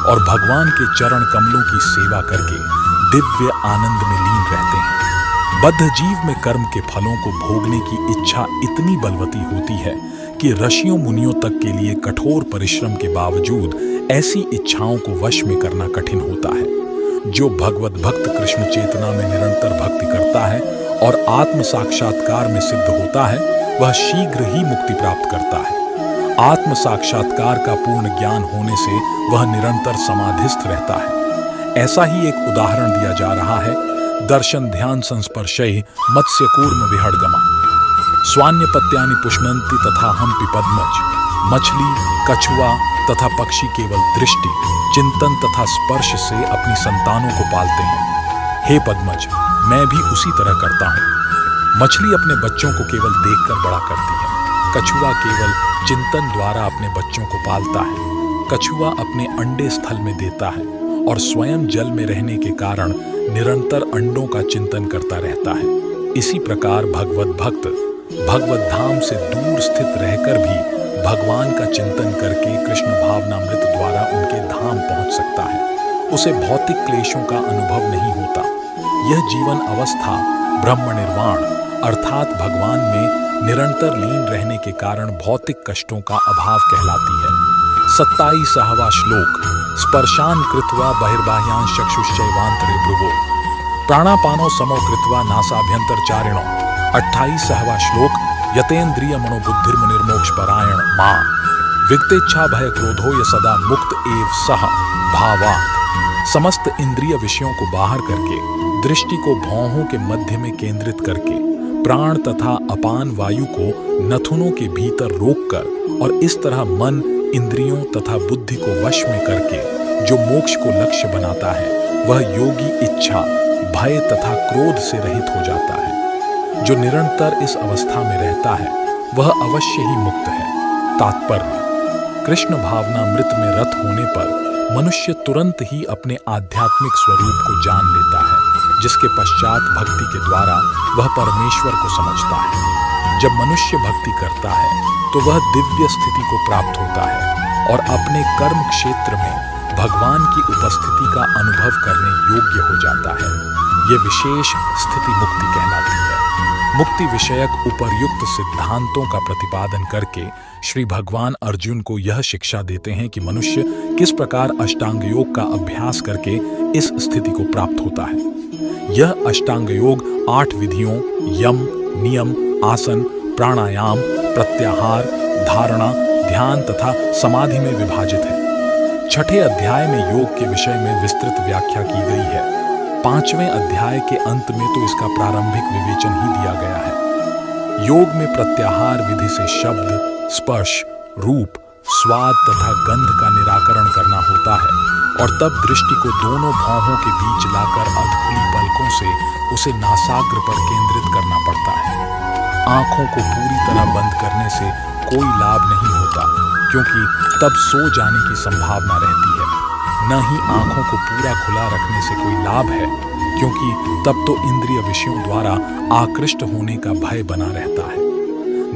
और भगवान के चरण कमलों की सेवा करके दिव्य आनंद में लीन रहते हैं। बद्ध जीव में कर्म के फलों को भोगने की इच्छा इतनी बलवती होती है कि ऋषियों मुनियों तक के लिए कठोर परिश्रम के बावजूद ऐसी इच्छाओं को वश में करना कठिन होता है। जो भगवत भक्त कृष्ण चेतना में निरंतर भक्ति करता है और आत्म साक्षात्कार में सिद्ध होता है वह शीघ्र ही मुक्ति प्राप्त करता है। आत्म साक्षात्कार का पूर्ण ज्ञान होने से वह निरंतर समाधिस्थ रहता है। ऐसा ही एक उदाहरण दिया जा रहा है: दर्शन ध्यान संस्पर्शय मत्स्यकूर्म विहड़गमा स्वान्यपत्यानि पुष्णन्ति तथा हम्पि पद्मज। मछली, कछुआ तथा पक्षी केवल दृष्टि, चिंतन तथा स्पर्श से अपनी संतानों को पालते हैं। हे पद्मज, मैं भी उसी तरह करता हूँ। मछली अपने बच्चों को केवल देखकर बड़ा करती है। कछुआ केवल चिंतन द्वारा अपने बच्चों को पालता है। कछुआ अपने अंडे स्थल में देता है और स्वयं जल में रहने के कारण निरंतर अंडों का चिंतन करता रहता है। इसी प्रकार भगवत भक्त भगवत धाम से दूर स्थित रहकर भी भगवान का चिंतन करके कृष्ण भावनामृत द्वारा उनके धाम पहुंच सकता है। उसे भौतिक क्लेशों का अनुभव नहीं होता। यह जीवन अवस्था ब्रह्म निर्वाण अर्थात भगवान में निरंतर लीन रहने के कारण भौतिक कष्टों का अभाव कहलाती है। 27वां श्लोक स्पर्शान कृत्वा बहिर्बाह्यांश चक्षुश्चैवांतरे भ्रुवो प्राणापानो समो कृत्वा नासाभ्यंतरचारिणो। 28वां श्लोक यतेन्द्रिय मनोबुद्धिर्मुनिर्मोक्ष परायण मां विगतेच्छा भय क्रोधो य सदा मुक्त एव सह भावार्थ। समस्त इंद्रिय विषयों को बाहर करके दृष्टि को भौहों के मध्य में केंद्रित करके प्राण तथा अपान वायु को नथुनों के भीतर रोककर और इस तरह मन इंद्रियों तथा बुद्धि को वश में करके जो मोक्ष को लक्ष्य बनाता है वह योगी इच्छा भय तथा क्रोध से रहित हो जाता है। जो निरंतर इस अवस्था में रहता है वह अवश्य ही मुक्त है। तात्पर्य: कृष्ण भावनामृत में रत होने पर मनुष्य तुरंत ही अपने आध्यात्मिक स्वरूप को जान लेता है, जिसके पश्चात भक्ति के द्वारा वह परमेश्वर को समझता है। जब मनुष्य भक्ति करता है तो वह दिव्य स्थिति को प्राप्त होता है और अपने कर्म क्षेत्र में भगवान की उपस्थिति का अनुभव करने योग्य हो जाता है। ये विशेष स्थिति मुक्ति कहलाती है। मुक्ति विषयक उपर्युक्त सिद्धांतों का प्रतिपादन करके श्री भगवान अर्जुन को यह शिक्षा देते हैं कि मनुष्य किस प्रकार अष्टांग योग का अभ्यास करके इस स्थिति को प्राप्त होता है। यह अष्टांग योग 8 विधियों यम, नियम, आसन, प्राणायाम, प्रत्याहार, धारणा, ध्यान तथा समाधि में विभाजित है। 6ठे अध्याय में योग के विषय में विस्तृत व्याख्या की गई है। 5वें अध्याय के अंत में तो इसका प्रारंभिक विवेचन ही दिया गया है। योग में प्रत्याहार विधि से शब्द, स्पर्श, रूप, स्वाद तथा गंध का निराकरण करना होता है और तब दृष्टि को दोनों भौहों के बीच लाकर अधखुली पलकों से उसे नासाग्र पर केंद्रित करना पड़ता है। आंखों को पूरी तरह बंद करने से कोई लाभ नहीं होता, क्योंकि तब सो जाने की संभावना रहती है। न ही आंखों को पूरा खुला रखने से कोई लाभ है, क्योंकि तब तो इंद्रिय विषयों द्वारा आकृष्ट होने का भय बना रहता है।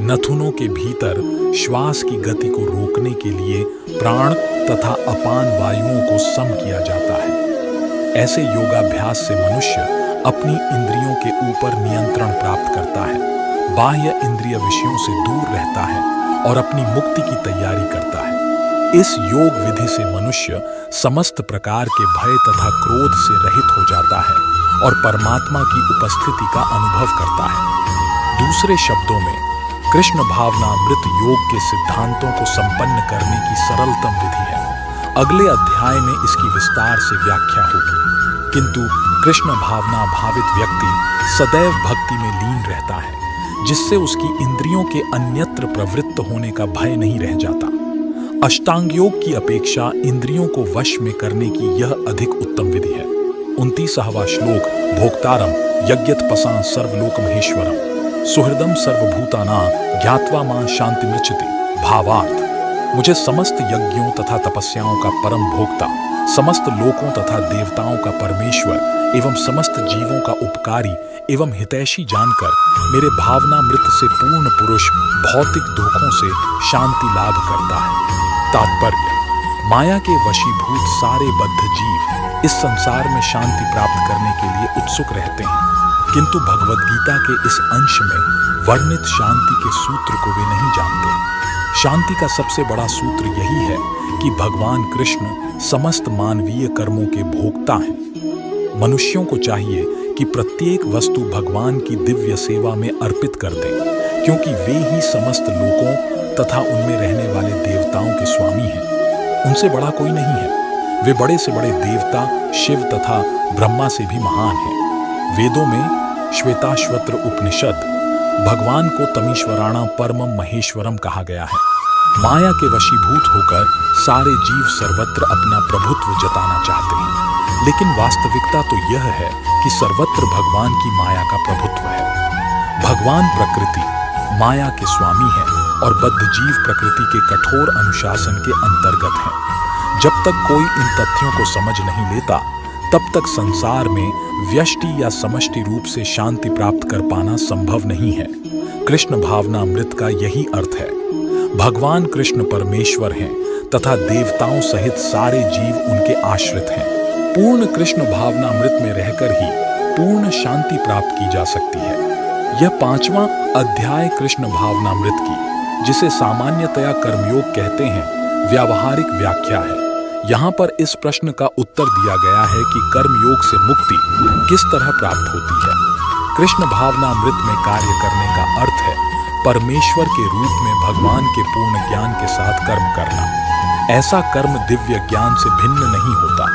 नथुनों के भीतर श्वास की गति को रोकने के लिए प्राण तथा अपान वायुओं को सम किया जाता है। ऐसे योगाभ्यास से मनुष्य अपनी इंद्रियों के ऊपर नियंत्रण प्राप्त करता है, बाह्य इंद्रिय विषयों से दूर रहता है और अपनी मुक्ति की तैयारी करता है। इस योग विधि से मनुष्य समस्त प्रकार के भय तथा क्रोध से रहित हो जाता है और परमात्मा की उपस्थिति का अनुभव करता है। दूसरे शब्दों में कृष्ण भावनामृत योग के सिद्धांतों को संपन्न करने की सरलतम विधि है अगले अध्याय में इसकी विस्तार से व्याख्या होगी। किंतु कृष्ण भावना भावित व्यक्ति सदैव भक्ति में लीन रहता है, जिससे उसकी इंद्रियों के अन्यत्र प्रवृत्त होने का भय नहीं रह जाता। अष्टांग योग की अपेक्षा इंद्रियों को वश में करने की यह अधिक उत्तम विधि है। 29वां श्लोक। भोक्तारम यज्ञतपसां सर्वलोक महेश्वरम सुहृदम सर्वभूतानां ज्ञात्वा मां शांति मृच्छति। भावार्थ, मुझे समस्त यज्ञों तथा तपस्याओं का परम भोक्ता, समस्त लोकों तथा देवताओं का परमेश्वर एवं समस्त जीवों का उपकारी एवं हितैषी जानकर मेरे भावनामृत से पूर्ण पुरुष भौतिक दुखों से शांति लाभ करता है। तात्पर्य, माया के वशीभूत सारे बद्ध जीव इस संसार में शांति प्राप्त करने के लिए उत्सुक रहते हैं, किंतु भगवद गीता के इस अंश में वर्णित शांति के सूत्र को वे नहीं जानते। शांति का सबसे बड़ा सूत्र यही है कि भगवान कृष्ण समस्त मानवीय कर्मों के भोक्ता हैं। मनुष्यों को चाहिए कि प्रत्येक वस्तु भगवान की दिव्य सेवा में अर्पित कर दें, क्योंकि वे ही समस्त लोकों तथा उनमें रहने वाले देवताओं के स्वामी हैं। उनसे बड़ा कोई नहीं है। वे बड़े से बड़े देवता शिव तथा ब्रह्मा से भी महान हैं। वेदों में श्वेताश्वत्र उपनिषद भगवान को तमीश्वराणां परमं महेश्वरम कहा गया है। माया के वशीभूत होकर सारे जीव सर्वत्र अपना प्रभुत्व जताना चाहते हैं, लेकिन वास्तविकता तो यह है कि सर्वत्र भगवान की माया का प्रभुत्व है। भगवान प्रकृति माया के स्वामी हैं और बद्ध जीव प्रकृति के कठोर अनुशासन के अंतर्गत हैं। जब तक कोई इन तथ्यों को समझ नहीं लेता, तब तक संसार में व्यष्टि या समष्टि रूप से शांति प्राप्त कर पाना संभव नहीं है। कृष्ण भावनामृत का यही अर्थ है। भगवान कृष्ण परमेश्वर हैं तथा देवताओं सहित सारे जीव उनके आश्रित हैं। पूर्ण कृष्ण भावनामृत में रहकर ही पूर्ण शांति प्राप्त की जा सकती है। यह 5वां अध्याय कृष्ण भावनामृत की, जिसे सामान्यतया कर्मयोग कहते हैं, व्यावहारिक व्याख्या है। यहाँ पर इस प्रश्न का उत्तर दिया गया है कि कर्मयोग से मुक्ति किस तरह प्राप्त होती है। कृष्ण भावनामृत में कार्य करने का अर्थ है परमेश्वर के रूप में भगवान के पूर्ण ज्ञान के साथ कर्म करना। ऐसा कर्म दिव्य ज्ञान से भिन्न नहीं होता।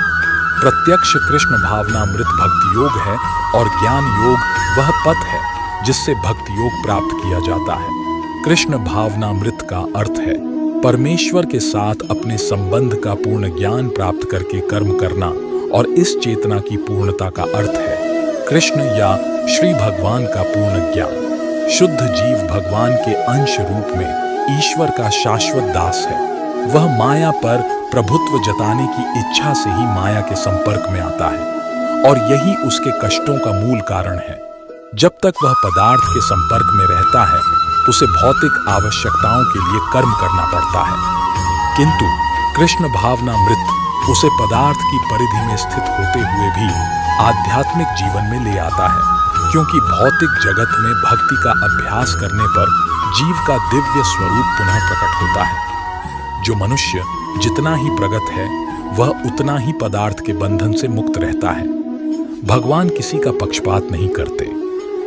प्रत्यक्ष कृष्ण भावनामृत भक्ति योग है और ज्ञान योग वह पथ है जिससे भक्ति योग प्राप्त किया जाता है। कृष्ण भावनामृत का अर्थ है परमेश्वर के साथ अपने संबंध का पूर्ण ज्ञान प्राप्त करके कर्म करना, और इस चेतना की पूर्णता का अर्थ है कृष्ण या श्री भगवान का पूर्ण ज्ञान। शुद्ध जीव भगवान के अंश रूप में ईश्वर का शाश्वत दास है। वह माया पर प्रभुत्व जताने की इच्छा से ही माया के संपर्क में आता है, और यही उसके कष्टों का मूल कारण है। जब तक वह पदार्थ के संपर्क में रहता है, उसे भौतिक आवश्यकताओं के लिए कर्म करना पड़ता है, किंतु कृष्ण भावनामृत उसे पदार्थ की परिधि में स्थित होते हुए भी आध्यात्मिक जीवन में ले आता है, क्योंकि भौतिक जगत में भक्ति का अभ्यास करने पर जीव का दिव्य स्वरूप पुनः प्रकट होता है। जो मनुष्य जितना ही प्रगत है, वह उतना ही पदार्थ के बंधन से मुक्त रहता है। भगवान किसी का पक्षपात नहीं करते।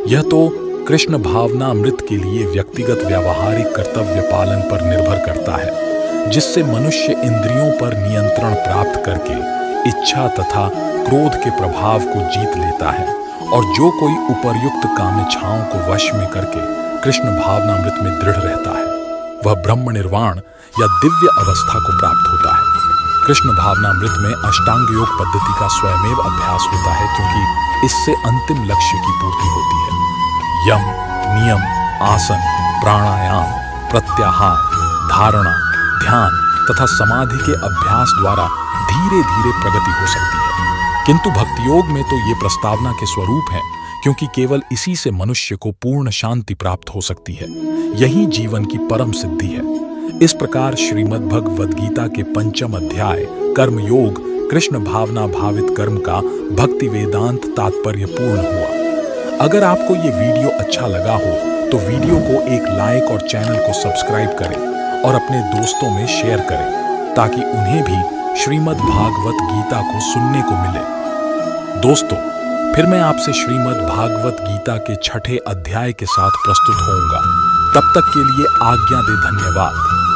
यह तो कृष्ण भावनामृत के लिए व्यक्तिगत व्यावहारिक कर्तव्य पालन पर निर्भर करता है, जिससे मनुष्य इंद्रियों पर नियंत्रण प्राप्त करके इच्छा तथा क्रोध के प्रभाव को जीत लेता है, और जो कोई उपर्युक्त कामेच्छाओं को वश में करके कृष्ण भावनामृत में दृढ़ रहता है, वह ब्रह्म निर्वाण या दिव्य अवस्था को प्राप्त होता है। कृष्ण भावनामृत में अष्टांग योग पद्धति का स्वयमेव अभ्यास होता है, क्योंकि इससे अंतिम लक्ष्य की पूर्ति होती है। यम, नियम, आसन, प्राणायाम, प्रत्याहार, धारणा, ध्यान तथा समाधि के अभ्यास द्वारा धीरे धीरे प्रगति हो सकती है, किंतु भक्ति योग में तो ये प्रस्तावना के स्वरूप है, क्योंकि केवल इसी से मनुष्य को पूर्ण शांति प्राप्त हो सकती है। यही जीवन की परम सिद्धि है। इस प्रकार श्रीमद् भगवद गीता के 5वें अध्याय कर्म योग कृष्ण भावना भावित कर्म का भक्ति वेदांत तात्पर्य पूर्ण हुआ। अगर आपको ये वीडियो अच्छा लगा हो तो वीडियो को एक लाइक और चैनल को सब्सक्राइब करें और अपने दोस्तों में शेयर करें, ताकि उन्हें भी श्रीमद् भागवत गीता को सुनने को मिले। दोस्तों, फिर मैं आपसे श्रीमद् भागवत गीता के 6ठे अध्याय के साथ प्रस्तुत होऊंगा। तब तक के लिए आज्ञा दे। धन्यवाद।